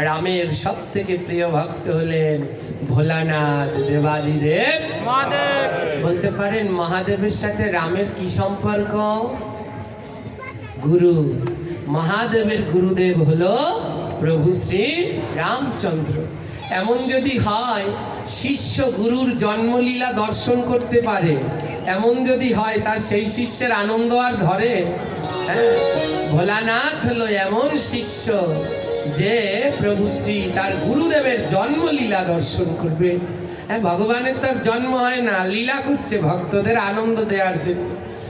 রামের সব থেকে প্রিয় ভক্ত হলেন ভোলানাথ দেবাদিদেব। বলতে পারেন মহাদেবের সাথে রামের কি সম্পর্ক? গুরু। মহাদেবের গুরুদেব হলো প্রভু শ্রী রামচন্দ্র। এমন যদি হয় শিষ্য গুরুর জন্মলীলা দর্শন করতে পারে, এমন যদি হয় তার সেই শিষ্যের আনন্দ আর ধরে? ভোলানাথ হলো এমন শিষ্য যে প্রভু শ্রী তার গুরুদেবের জন্মলীলা দর্শন করবে। ভগবানের তার জন্ম হয় না, লীলা করছে ভক্তদের আনন্দ দেওয়ার জন্য।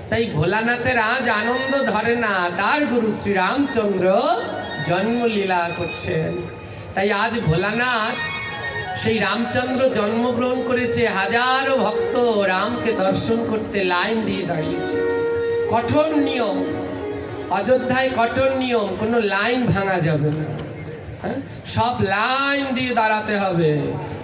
তাই ভোলানাথের আজ আনন্দ ধরে না, তার গুরু শ্রী রামচন্দ্র জন্মলীলা করছেন। তাই আজ ভোলানাথ, সেই রামচন্দ্র জন্মগ্রহণ করেছে, হাজারো ভক্ত রামকে দর্শন করতে লাইন দিয়ে দাঁড়িয়েছে। কঠোর নিয়ম, অযোধ্যায় কঠোর নিয়ম, কোনো লাইন ভাঙা যাবে না। সব লাইন দিয়ে দাঁড়াতে হবে।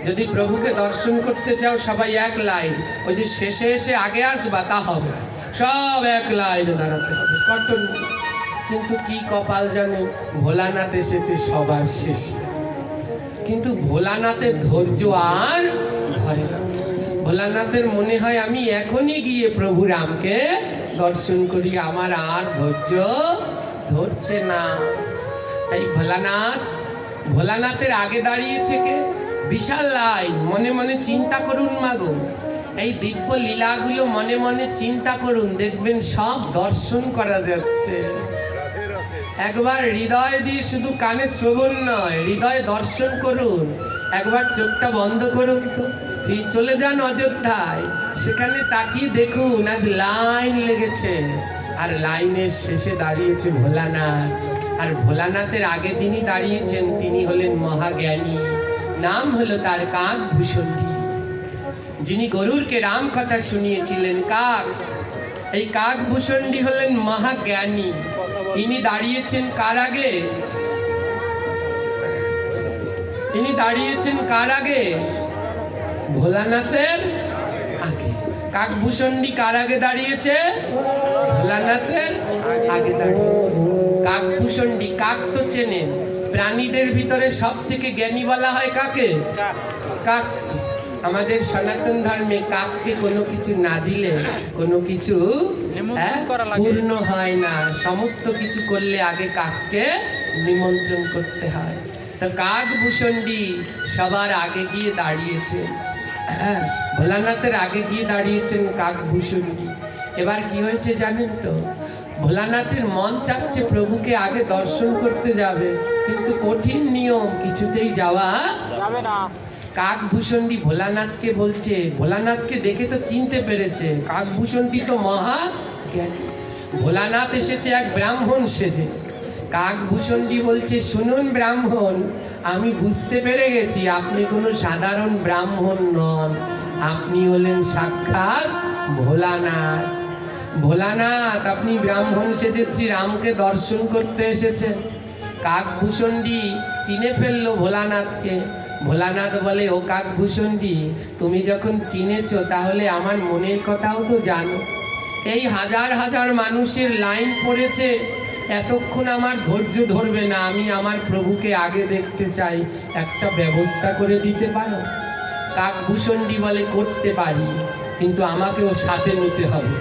যদি প্রভুকে দর্শন করতে চাও সবাই এক লাইন, ওই যে শেষে এসে আগে আসবা তা হবে না, সব এক লাইনে দাঁড়াতে হবে, কঠোর নিয়ম। কিন্তু কি কপাল জানেন, ভোলানাথ এসেছে সবার শেষে। কিন্তু ভোলানাথের ধৈর্য আর ধরে না। ভোলানাথের মনে হয় আমি এখনই গিয়ে প্রভু রামকে দর্শন করি, আমার আর ধৈর্য ধরছে না। তাই ভোলানাথের আগে দাঁড়িয়েছে কে? বিশাল লাইন। মনে মনে চিন্তা করুন মাগো, এই দিব্য লীলাগুলো মনে মনে চিন্তা করুন, দেখবেন সব দর্শন করা যাচ্ছে। একবার হৃদয় দিয়ে, শুধু কানে শ্রবণ নয়, হৃদয়ে দর্শন করুন। একবার চোখটা বন্ধ করুন তো, চলে যান অযোধ্যায়, সেখানে তাকিয়ে দেখুন আজ লাইন লেগেছে, আর লাইনের শেষে দাঁড়িয়েছে ভোলানাথ। আর ভোলানাথের আগে যিনি দাঁড়িয়েছেন তিনি হলেন মহাজ্ঞানী, নাম হলো তার কাকভূষণী। যিনি গরুরকে রাম কথা শুনিয়েছিলেন, কাক, এই কাকভূষণী হলেন মহাজ্ঞানী। ইনি দাঁড়িয়েছেন কার আগে? ইনি দাঁড়িয়েছেন কার আগে? ভোলানাথের আগে। কাকভূষণী কার আগে দাঁড়িয়েছে? ভোলানাথের আগে দাঁড়িয়েছে। কাকভূষণী, কাক তো চেনেন, প্রাণীদের ভিতরে সব থেকে জ্ঞানী বলা হয় কাকে? কাক। আমাদের সনাতন ধর্মে কাককে কোনো কিছু না দিলে কোনো কিছু পূর্ণ হয় না। সমস্ত কিছু করলে আগে কাককে নিমন্ত্রণ করতে হয়। তো কাকভূষণী সবার আগে গিয়ে দাঁড়িয়েছেন, ভোলানাথের আগে গিয়ে দাঁড়িয়েছেন কাকভূষণী। এবার কি হয়েছে জানেন তো? ভোলানাথের মন চাচ্ছে প্রভুকে আগে দর্শন করতে যাবে, কিন্তু কঠিন নিয়ম, কিছুতেই যাওয়া যাবে না। কাকভূষণী ভোলানাথকে বলছে, ভোলানাথকে দেখে তো চিনতে পেরেছে, কাকভূষণী তো মহা জ্ঞানী। ভোলানাথ এসেছে এক ব্রাহ্মণ সেজে। কাকভূষণী বলছে, শুনুন ব্রাহ্মণ, আমি বুঝতে পেরে গেছি আপনি কোনো সাধারণ ব্রাহ্মণ নন, আপনি হলেন সাক্ষাৎ ভোলানাথ। ভোলানাথ, আপনি ব্রাহ্মণ সেজে শ্রীরামকে দর্শন করতে এসেছেন। কাকভূষণী চিনে ফেললো ভোলানাথকে, ভোলানাথ বলে, ও কাকভূষণটি, তুমি যখন চিনেছো তাহলে আমার মনের কথাও তো জানো। এই হাজার হাজার মানুষের লাইন পড়েছে, এতক্ষণ আমার ধৈর্য ধরবে না, আমি আমার প্রভুকে আগে দেখতে চাই, একটা ব্যবস্থা করে দিতে পারো? কাকভূষণটি বলে, করতে পারি, কিন্তু আমাকেও সাথে নিতে হবে।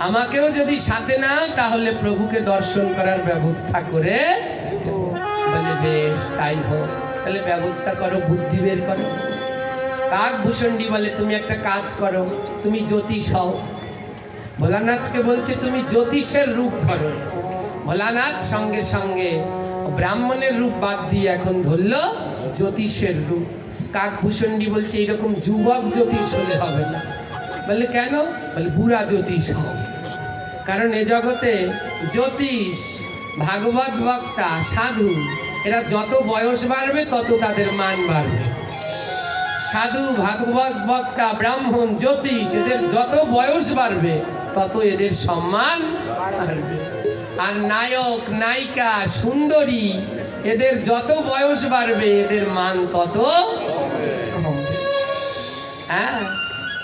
আমাকেও যদি সাথে না, তাহলে প্রভুকে দর্শন করার ব্যবস্থা করে দেবো। বলে, বেশ তাই হোক, তাহলে ব্যবস্থা করো, বুদ্ধি বের করো। কাকভূষণটি বলে, তুমি একটা কাজ করো, তুমি জ্যোতিষ হও। ভোলানাথকে বলছে, তুমি জ্যোতিষের রূপ ধরো। ভোলানাথ সঙ্গে সঙ্গে ব্রাহ্মণের রূপ বাদ দিয়ে এখন ধরলো জ্যোতিষের রূপ। কাকভূষণটি বলছে, এরকম যুবক জ্যোতিষ হলে হবে না। বলে, কেন? বলে, বুড়া জ্যোতিষ হও। কারণ এ জগতে জ্যোতিষ, ভাগবত বক্তা, সাধু, এরা যত বয়স বাড়বে তত তাদের মান বাড়বে। সাধু, ভাগবত বক্তা, ব্রাহ্মণ, জ্যোতিষ, এদের যত বয়স বাড়বে তত এদের সম্মান বাড়বে। আর নায়ক, নায়িকা, সুন্দরী, এদের যত বয়স বাড়বে এদের মান তত কমবে। হ্যাঁ,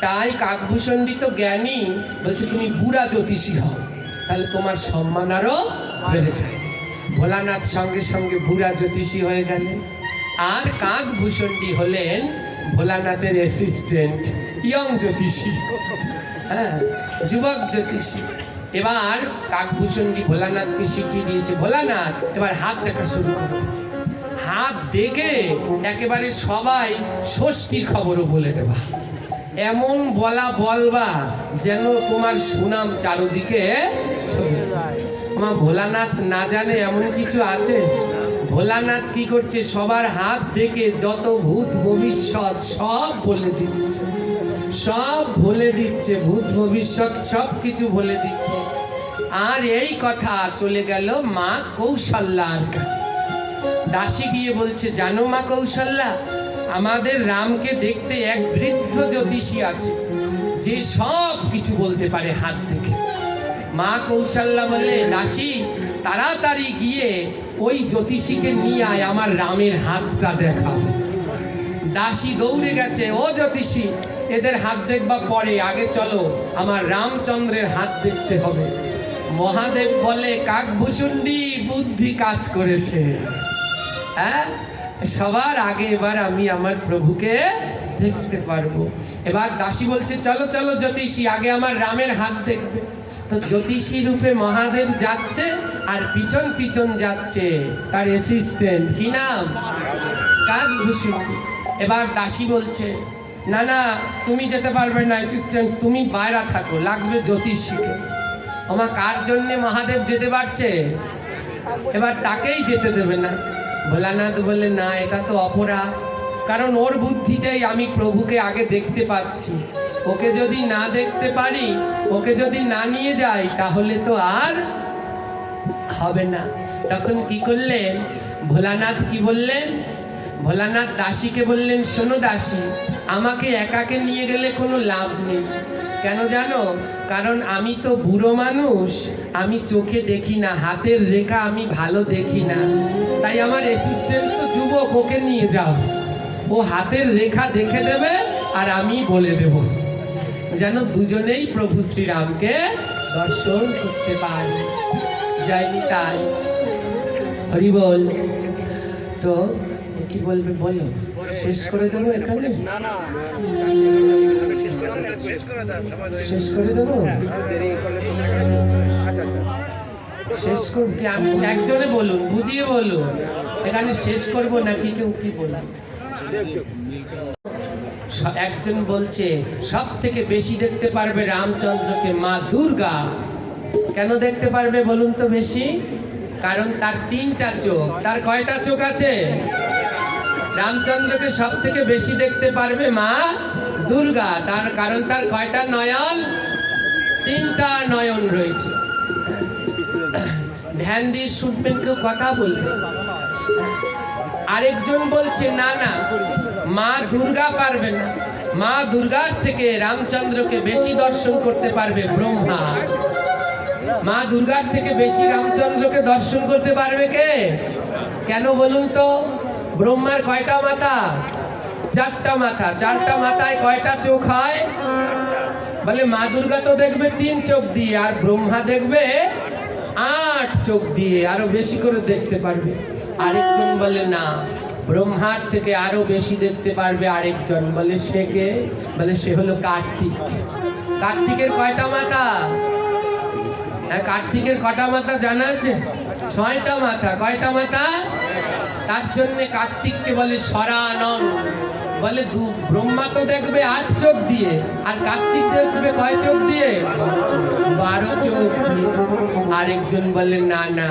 তাই কাকভূষণটি তো জ্ঞানী, বলছে তুমি বুড়া জ্যোতিষী হও, তাহলে তোমার সম্মান আরো বেড়ে যায়। ভোলানাথ সঙ্গে সঙ্গে বুড়া জ্যোতিষী হয়ে গেলেন। আর কাকভূষণটি হলেন ভোলানাথের অ্যাসিস্ট্যান্ট, ইয়ং জ্যোতিষী, হ্যাঁ, যুবক জ্যোতিষী। এবার কাকভূষণটি ভোলানাথকে শিখিয়ে দিয়েছে, ভোলানাথ এবার হাত দেখা শুরু করো। হাত দেখে একেবারে সবাই ষষ্ঠীর খবরও বলে দেবা, এমন বলবা যেন তোমার সুনাম চারদিকে ছড়িয়ে যায়। আমার ভোলানাথ না জানে এমন কিছু আছে? ভোলানাথ কি করছে, সবার হাত দেখে যত ভূত ভবিষ্যৎ সব বলে দিচ্ছে, সব বলে দিচ্ছে, ভূত ভবিষ্যৎ সব কিছু বলে দিচ্ছে। আর এই কথা চলে গেল মা কৌশল্যার কাছে। দাসী গিয়ে বলছে, জানো মা কৌশল্যা, আমাদের রামকে দেখতে এক বৃদ্ধ জ্যোতিষী আছে, যে সব কিছু বলতে পারে হাত দেখে। মা কৌশল্যা বলে, দাসী তাড়াতাড়ি গিয়ে ওই জ্যোতিষীকে নিয়ে আয়, আমার রামের হাতটা দেখাও। দাসী দৌড়ে গেছে, ও জ্যোতিষী, এদের হাত দেখবা পরে, আগে চলো আমার রামচন্দ্রের হাত দেখতে হবে। মহাদেব বলে, কাকভূষণটি বুদ্ধি কাজ করেছে, হ্যাঁ, সবার আগে এবার আমি আমার প্রভুকে দেখতে পারবো। এবার দাসী বলছে, চলো চলো জ্যোতিষী, আগে আমার রামের হাত দেখবে। তো জ্যোতিষী রূপে মহাদেব যাচ্ছে, আর পিছন পিছন যাচ্ছে তার অ্যাসিস্ট্যান্ট, কি নাম? কাকভূষণটি। এবার দাসী বলছে, না না, তুমি যেতে পারবে না অ্যাসিস্ট্যান্ট, তুমি বাইরে থাকো, লাগবে জ্যোতিষীকে। আমার কার জন্যে মহাদেব যেতে পারছে? এবার তাকেই যেতে দেবে না। ভোলানাথ বলে, না, এটা তো অপরাধ, কারণ ওর বুদ্ধিতেই আমি প্রভুকে আগে দেখতে পাচ্ছি, ওকে যদি না দেখতে পারি, ওকে যদি না নিয়ে যাই, তাহলে তো আর হবে না। তখন কি করলেন ভোলানাথ? কি বললেন? ভোলানাথ দাসীকে বললেন, শোনো দাসী, আমাকে একাকে নিয়ে গেলে কোনো লাভ নেই। কেন জানো? কারণ আমি তো বুড়ো মানুষ, আমি চোখে দেখি না, হাতের রেখা আমি ভালো দেখি না, তাই আমার অ্যাসিস্ট্যান্ট তো যুবক, ওকে নিয়ে যাও, ও হাতের রেখা দেখে দেবে আর আমি বলে দেব, যেন দুজনেই প্রভু শ্রীরামকে দর্শন করতে পারে। যাইনি তাই? হরি বল। তো কি বলবে বলো, শেষ করে দেবো এখানে? শেষ করে দেবো? শেষ করব কি? আমি একজনে বলুন, বুঝিয়ে বলুন, এখানে শেষ করব নাকি কেউ কি বলুন? একজন বলছে সব থেকে বেশি দেখতে পারবে রামচন্দ্রকে মা দুর্গা। কেন দেখতে পারবে বলুন তো বেশি? কারণ তার 3টা চোখ। তার কয়টা চোখ আছে? রামচন্দ্রকে সব থেকে বেশি দেখতে পারবে মা দুর্গা, তার কারণ তার কয়টা নয়ন? 3টা নয়ন রয়েছে। ধ্যান দিয়ে শুনবেন, কেউ কথা বলবে। আরেকজন বলছে না না, মা দুর্গা পারবে না, মা দুর্গার থেকে রামচন্দ্রকে বেশি দর্শন করতে পারবে ব্রহ্মা। মা দুর্গার থেকে বেশি রামচন্দ্রকে দর্শন করতে পারবে কে? কেন বলুন তো? ব্রহ্মার কয়টা মাথা? চারটা মাথা। চারটা মাথায় কয়টা চোখ হয়? বলে মা দুর্গা তো দেখবে 3 চোখ দিয়ে, আর ব্রহ্মা দেখবে 8 চোখ দিয়ে, আরো বেশি করে দেখতে পারবে। আরেকজন বলে না, ব্রহ্মার থেকে আরো বেশি দেখতে পারবে আরেকজন। বলে সে কে? বলে সে হলো কার্তিক। কার্তিকের কয়টা মাথা? হ্যাঁ, কার্তিকের কটা মাথা জানা আছে? 6টা মাথা। কয়টা মাথা? তার জন্যে কার্তিককে বলে সরানন। বলে ব্রহ্মা তো দেখবে 8 চোখ দিয়ে, আর কার্তিক দেখবে কয় চোখ দিয়ে? 12 চোখ দিয়ে। আরেকজন বলে না না,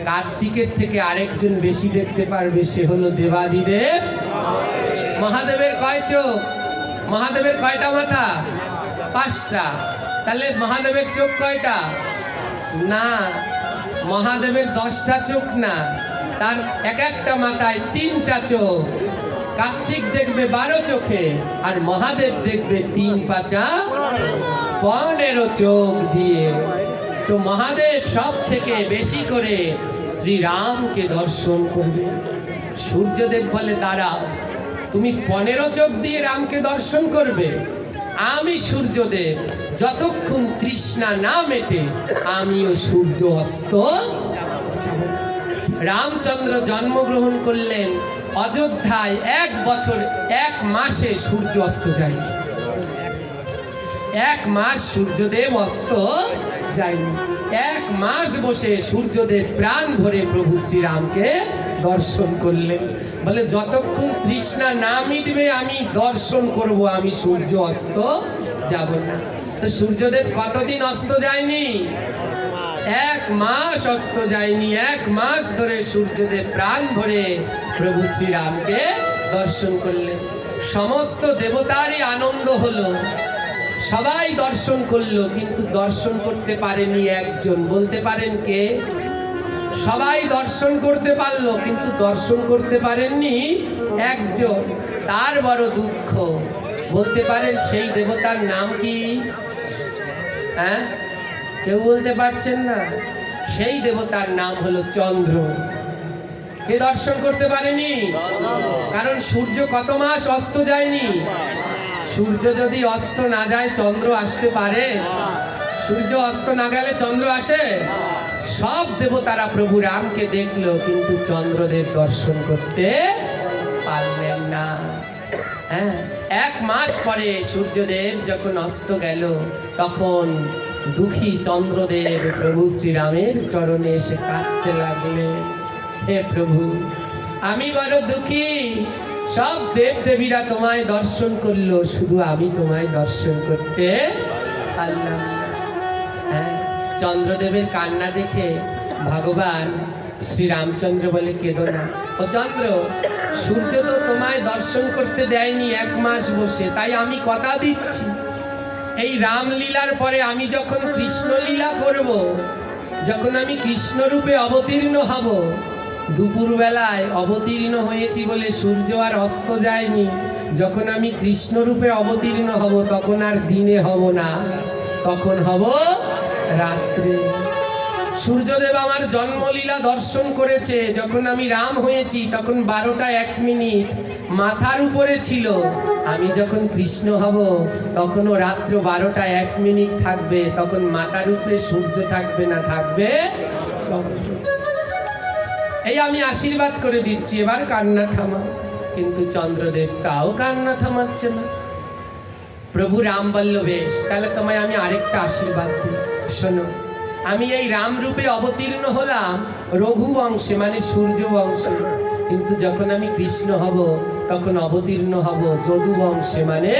কার্তিকের থেকে আরেকজন বেশি দেখতে পারবে, সে হলো দেবাদিদেব মহাদেবের। কয় চোখ? মহাদেবের কয়টা মাথা? 5টা। তাহলে মহাদেবের চোখ কয়টা? না, মহাদেবের 10টা চোখ না, তার এক একটা মাথায় 3টা চোখ। কার্তিক দেখবে 12 চোখে, আর মহাদেব দেখবে 3 পাঁচা 15 চোখ দিয়ে। তো মহাদেব সব থেকে বেশি করে শ্রীরামকে দর্শন করবে। সূর্যদেব বলে দাঁড়াও, তুমি 15 চোখ দিয়ে রামকে দর্শন করবে? আমি সূর্যদেব যতক্ষণ তৃষ্ণা না মেটে আমিও সূর্য অস্ত যাব না। রামচন্দ্র জন্মগ্রহণ করলেন অযোধ্যায়, 1 বছর 1 মাসে সূর্য অস্ত যায়নি। 1 মাস সূর্যদেব অস্ত যায়নি। 1 মাস বসে সূর্যদেব প্রাণ ভরে প্রভু শ্রীরামকে দর্শন করলেন। বলে যতক্ষণ তৃষ্ণা না মিটবে আমি দর্শন করব, আমি সূর্য অস্ত যাব না। তো সূর্যদেব কতদিন অস্ত যায়নি? 1 মাস অস্ত যায়নি। 1 মাস ধরে সূর্যদেব প্রাণ ভরে প্রভু শ্রীরামকে দর্শন করলেন। সমস্ত দেবতারই আনন্দ হলো, সবাই দর্শন করলো, কিন্তু দর্শন করতে পারেনি একজন। বলতে পারেন কে? সবাই দর্শন করতে পারলো, কিন্তু দর্শন করতে পারেননি একজন। তার বড় দুঃখ। বলতে পারেন সেই দেবতার নাম কি? হ্যাঁ, কেউ বলতে পারছেন না? সেই দেবতার নাম হলো চন্দ্র। কে দর্শন করতে পারেনি? কারণ সূর্য কত মাস অস্ত যায়নি। সূর্য যদি অস্ত না যায় চন্দ্র আসতে পারে? সূর্য অস্ত না গেলে চন্দ্র আসে? সব দেবতারা প্রভু রামকে দেখলো, কিন্তু চন্দ্রদেব দর্শন করতে পারলেন না। হ্যাঁ, 1 মাস পরে সূর্যদেব যখন অস্ত গেল, তখন দুঃখী চন্দ্রদেব প্রভু শ্রীরামের চরণে এসে কাঁদতে লাগলেন। হে প্রভু, আমি বড় দুঃখী। সব দেব দেবীরা তোমায় দর্শন করলো, শুধু আমি তোমায় দর্শন করতে পারলাম না। হ্যাঁ, চন্দ্রদেবের কান্না দেখে ভগবান শ্রীরামচন্দ্র বলে কেঁদো না। ও চন্দ্র, সূর্য তো তোমায় দর্শন করতে দেয়নি 1 মাস বসে, তাই আমি কথা দিচ্ছি, এই রামলীলার পরে আমি যখন কৃষ্ণলীলা করব, যখন আমি কৃষ্ণরূপে অবতীর্ণ হব, দুপুরবেলায় অবতীর্ণ হয়েছি বলে সূর্য আর অস্ত যায়নি। যখন আমি কৃষ্ণরূপে অবতীর্ণ হব, তখন আর দিনে হব না, তখন হব রাত্রে। সূর্যদেব আমার জন্মলীলা দর্শন করেছে। যখন আমি রাম হয়েছি তখন 12টা 1 মিনিট মাথার উপরে ছিল। আমি যখন কৃষ্ণ হব তখনও রাত্র 12টা 1 মিনিট থাকবে, তখন মাথার উপরে সূর্য থাকবে না, থাকবে চন্দ্র। এই আমি আশীর্বাদ করে দিচ্ছি, এবার কান্না থামা। কিন্তু চন্দ্রদেব তাও কান্না থামাচ্ছে না। প্রভু রাম বলল, বেশ, তাহলে তোমায় আমি আরেকটা আশীর্বাদ দিই। শোনো, আমি এই রাম রূপে অবতীর্ণ হলাম রঘু বংশে, মানে সূর্য বংশে, কিন্তু যখন আমি কৃষ্ণ হব তখন অবতীর্ণ হব যদু বংশে, মানে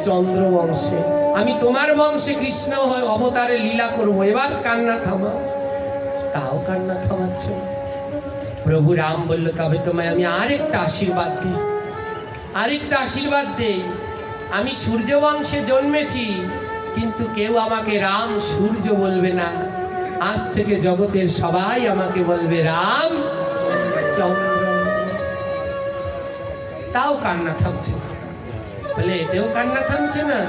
চন্দ্র বংশে। আমি তোমার বংশে কৃষ্ণ হয়ে অবতারে লীলা করব, এবার কান্না থামা। তাও কান্না থামাচ্ছে না। প্রভু রাম বলল, তবে তোমায় আমি আরেকটা আশীর্বাদ দিই, আরেকটা আশীর্বাদ দেই। আমি সূর্য বংশে জন্মেছি, কিন্তু কেউ আমাকে রাম সূর্য বলবে না। আজ থেকে জগতের সবাই আমাকে বলবে রাম চন্দ্র। তাও কান্না থামছে না। বলে এতেও কান্না থামছে না,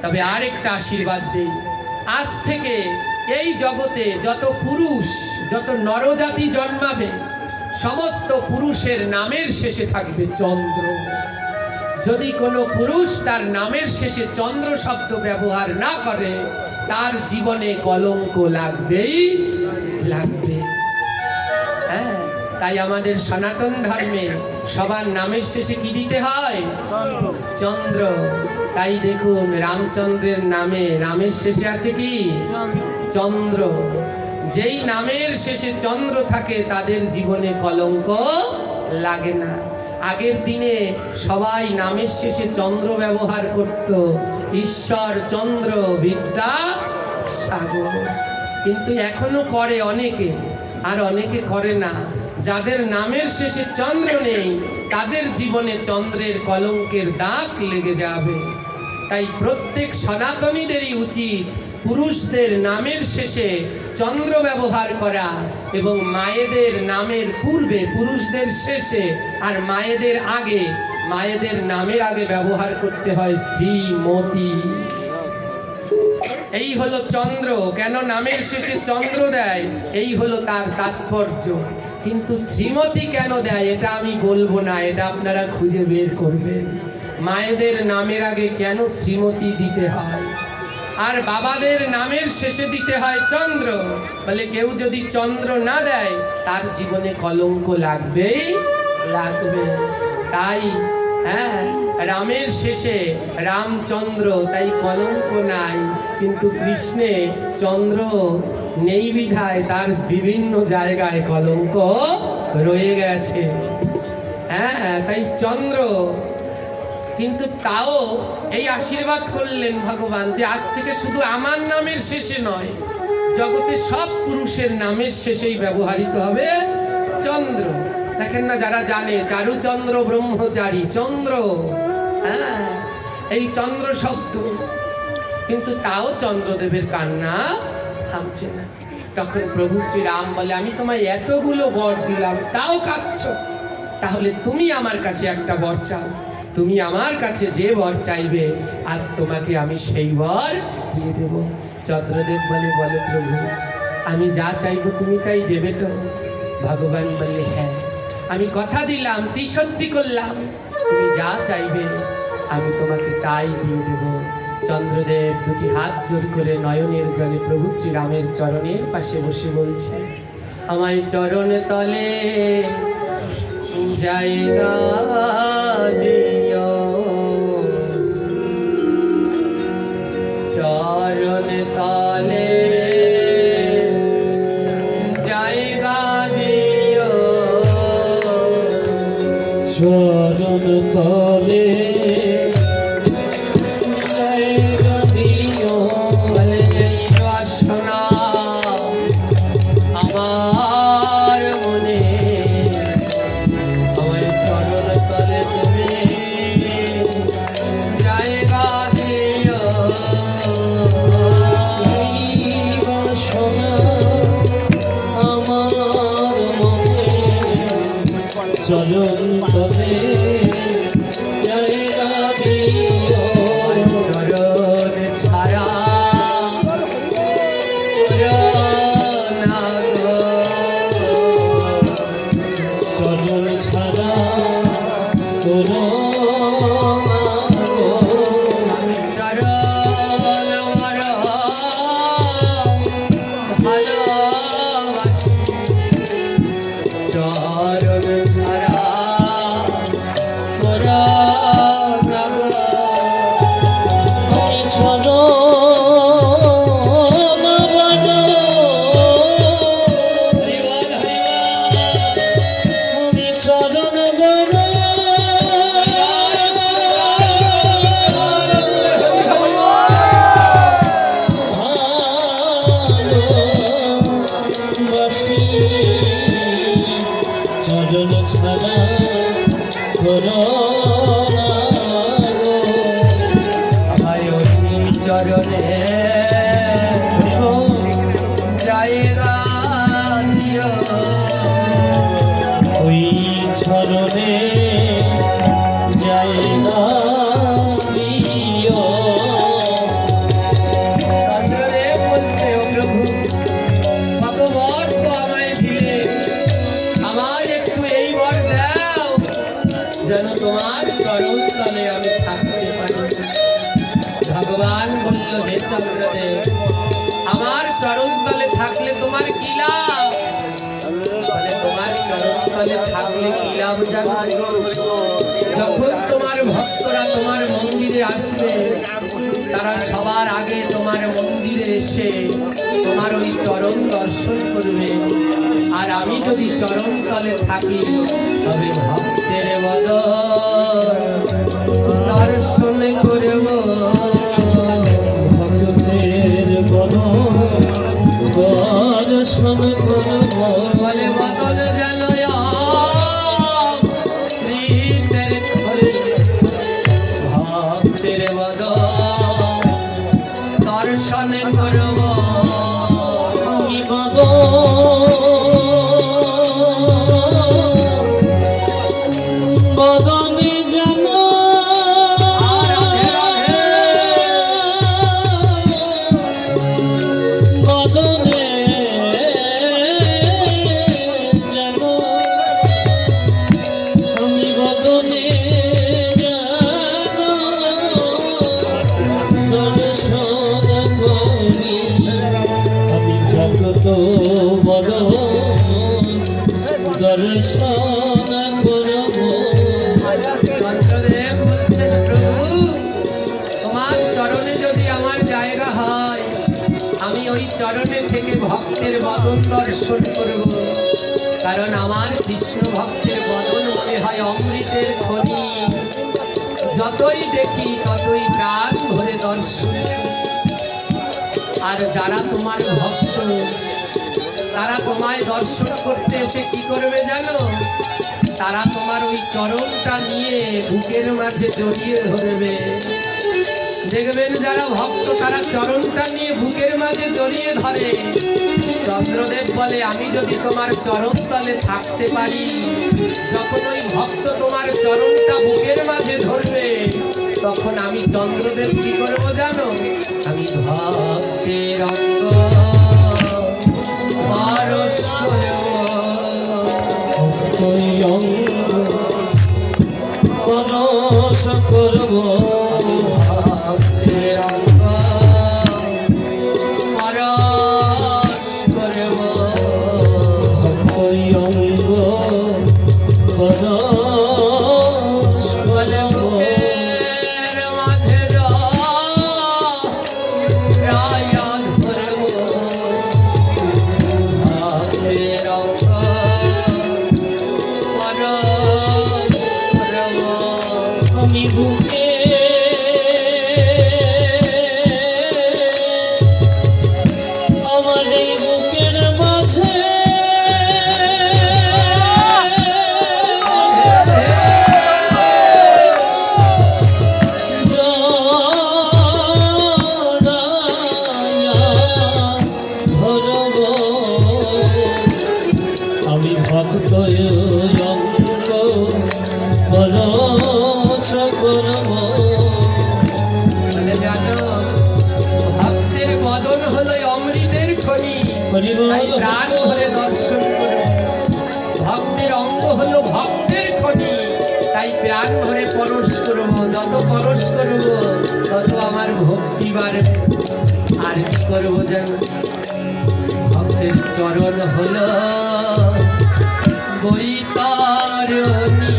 তবে আরেকটা আশীর্বাদ দেই। আজ থেকে এই জগতে যত পুরুষ, যত নরজাতি জন্মাবে, সমস্ত পুরুষের নামের শেষে থাকবে চন্দ্র। যদি কোনো পুরুষ তার নামের শেষে চন্দ্র শব্দ ব্যবহার না করে, তার জীবনে কলঙ্ক লাগবেই লাগবে। হ্যাঁ, তাই আমাদের সনাতন ধর্মে সবার নামের শেষে কি দিতে হয়? চন্দ্র। তাই দেখুন, রামচন্দ্রের নামের শেষে আছে কি? চন্দ্র। যেই নামের শেষে চন্দ্র থাকে তাদের জীবনে কলঙ্ক লাগে না। আগের দিনে সবাই নামের শেষে চন্দ্র ব্যবহার করত, ঈশ্বর চন্দ্র বিদ্যা সাগর। কিন্তু এখনো করে অনেকে, আর অনেকে করে না। যাদের নামের শেষে চন্দ্র নেই তাদের জীবনে চন্দ্রের কলঙ্কের দাগ লেগে যাবে। তাই প্রত্যেক সনাতনীদেরই উচিত পুরুষদের নামের শেষে চন্দ্র ব্যবহার করা, এবং মায়েদের নামের পূর্বে পুরুষদের শেষে আর মায়েদের আগে, মায়েদের নামের আগে ব্যবহার করতে হয় শ্রীমতী। এই হলো চন্দ্র। কেন নামের শেষে চন্দ্র দেয়, এই হলো তার তাৎপর্য। কিন্তু শ্রীমতী কেন দেয় এটা আমি বলবো না, এটা আপনারা খুঁজে বের করবেন। মায়েদের নামের আগে কেন শ্রীমতী দিতে হয়, আর বাবাদের নামের শেষে দিতে হয় চন্দ্র? বলে কেউ যদি চন্দ্র না দেয় তার জীবনে কলঙ্ক লাগবেই লাগবে। তাই হ্যাঁ, রামের শেষে রামচন্দ্র, তাই কলঙ্ক নাই। কিন্তু কৃষ্ণে চন্দ্র নেই বিধায় তার বিভিন্ন জায়গায় কলঙ্ক রয়ে গেছে। হ্যাঁ, তাই চন্দ্র। কিন্তু তাও এই আশীর্বাদ করলেন ভগবান যে আজ থেকে শুধু আমার নামের শেষে নয়, জগতে সব পুরুষের নামের শেষেই ব্যবহৃত হবে চন্দ্র। দেখেন না, যারা জানে চারুচন্দ্র ব্রহ্মচারী চন্দ্র, হ্যাঁ, এই চন্দ্র শব্দ। কিন্তু তাও চন্দ্রদেবের কান্না থামছে না। তখন প্রভু শ্রীরাম বলে, আমি তোমায় এতগুলো বর দিলাম তাও কাঁদছ, তাহলে তুমি আমার কাছে একটা বর চাও। তুমি আমার কাছে যে বর চাইবে আজ তোমাকে আমি সেই বর দিয়ে দেব। চন্দ্রদেব বলে, বলো প্রভু, আমি যা চাইবো তুমি তাই দেবে তো? ভগবান বললে, হ্যাঁ, আমি কথা দিলাম, সত্যি করলাম, তুমি যা চাইবে আমি তোমাকে তাই দিয়ে দেব। চন্দ্রদেব দুটি হাত জোর করে নয়নের জলে প্রভু শ্রীরামের চরণের পাশে বসে বলছে, আমায় চরণ তলে জায়গা দিও, চরণ তলে জায়গা দিও, চরণ তলে জায়গা দিও। বলে এই বাসনা আমার মনে, আমায় চরণ তলে তুমি জায়গা দিও। এই বাসনা আমার মনে, চরণ তলে জায়গা দিও। চরণ ছাড়া না গো, চরণ ছাড়া কোনো আমি চরণ আমার ভালোবাসি, চরণ ছাড়া লাভ জানো? যখন তোমার ভক্তরা তোমার মন্দিরে আসবে, তারা সবার আগে তোমার মন্দিরে এসে তোমার ওই চরণ দর্শন করবে। আর আমি যদি চরণ তলে থাকি, তবে ভক্তের বদন দর্শন করব। ভক্তের বদন দর্শন করব। বলে বদন যেন প্রীতের খোলে, ভক্তের বদন দর্শন করব। কি বদনে যেন রাধে রাধে। বদনে যেন আমি বদনে যেন দর্শন করি। আমি ভক্ত বদন দর্শন করব। চন্দ্রদেব বলছেন, প্রভু তোমার চরণে যদি আমার জায়গা হয়, আমি ওই চরণে থেকে ভক্তের বদন দর্শন করব। কারণ আমার কৃষ্ণ ভক্তের বদন মনে হয় অমৃতের খনি। যতই দেখি ততই প্রাণ ভরে দর্শন করি। আর যারা তোমার ভক্ত, তারা তোমায় দর্শন করতে এসে কি করবে জানো? তারা তোমার ওই চরণটা নিয়ে বুকের মাঝে জড়িয়ে ধরবে। দেখবেন যারা ভক্ত, তারা চরণটা নিয়ে বুকের মাঝে জড়িয়ে ধরে। চন্দ্রদেব বলে, আমি যদি তোমার চরণ তলে থাকতে পারি, যখন ওই ভক্ত তোমার চরণটা বুকের মাঝে ধরবে, তখন আমি চন্দ্রদেব কি করবো জানো? আমি ভক্তের অঙ্গ পারস করব। ওই অঙ্গ পরশ করব। ভক্তের অঙ্গ পরশ করব। ওই অঙ্গ পরশ বলে করব। বুকের মাঝে প্রায় ধরব। ভক্তের অঙ্গ পরশ করব। আমি বুকে আমার এই বুকের মাঝে ধরব। আমি ভক্ত অঙ্গ পরশ করব। বলে জানো, ভক্তের বদন হলো অমৃতের খনি। তাই প্রাণ ভরে দর্শন করো। ভক্তের অঙ্গ হলো ভক্তের খনি, তাই প্রাণ ভরে পরশ করবো। যত পরশ করবো, তত আমার ভক্তি বাড়বে। আর কি করবো জানো? ভক্তের চরণ হলো বৈতারণী।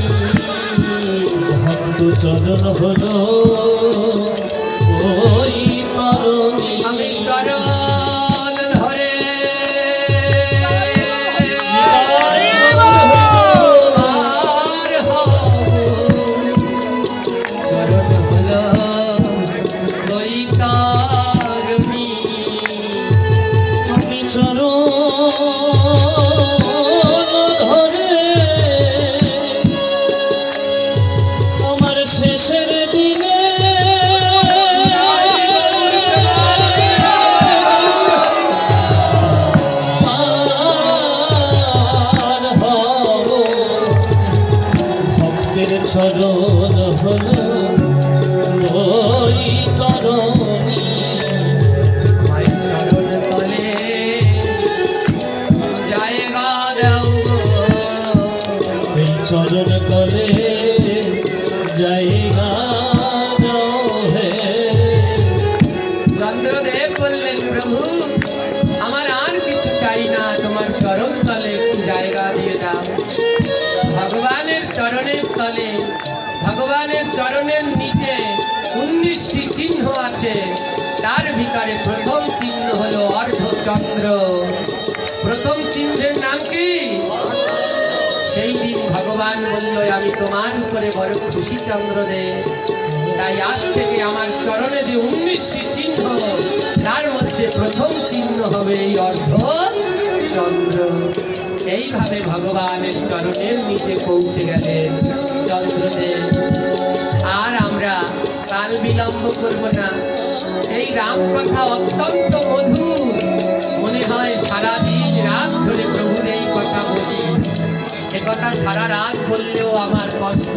ভক্ত চরণ হলো ওই পারণী। আমি চরণ ধরে আর হব। চরণ হলো বৈতারণী। আমি চরণ ধরে আমার শেষের দিনে পার হব। ভক্তের চরণ হলো ওই তরণী। মায়ের চরণ তলে জায়গা দাও গো। এই চরণ তলে জায়গা দাও হে। চন্দ্রদেব বললেন, প্রভু আমার আর কিছু চাই না, তোমার চরণ তলে একটু জায়গা দিয়ে দাও। ভগবানের আছে, তার ভিতরে প্রথম চিহ্ন হলো অর্ধচন্দ্র। প্রথম চিহ্নের নাম কি? সেই দিন ভগবান বলল, আমি তোমার উপরে বড় খুশি চন্দ্রদেব, তাই আজ থেকে আমার চরণে যে 19টি চিহ্ন, তার মধ্যে প্রথম চিহ্ন হবে এই অর্ধচন্দ্র। এইভাবে ভগবানের চরণের নিচে পৌঁছে গেলেন চন্দ্রদেব। আর আমরা কাল বিলম্ব করব না। এই রাম কথা অত্যন্ত মধুর, মনে হয় সারাদিন রাত ধরে প্রভুর এই কথা বলি। এ কথা সারা রাত বললেও আমার কষ্ট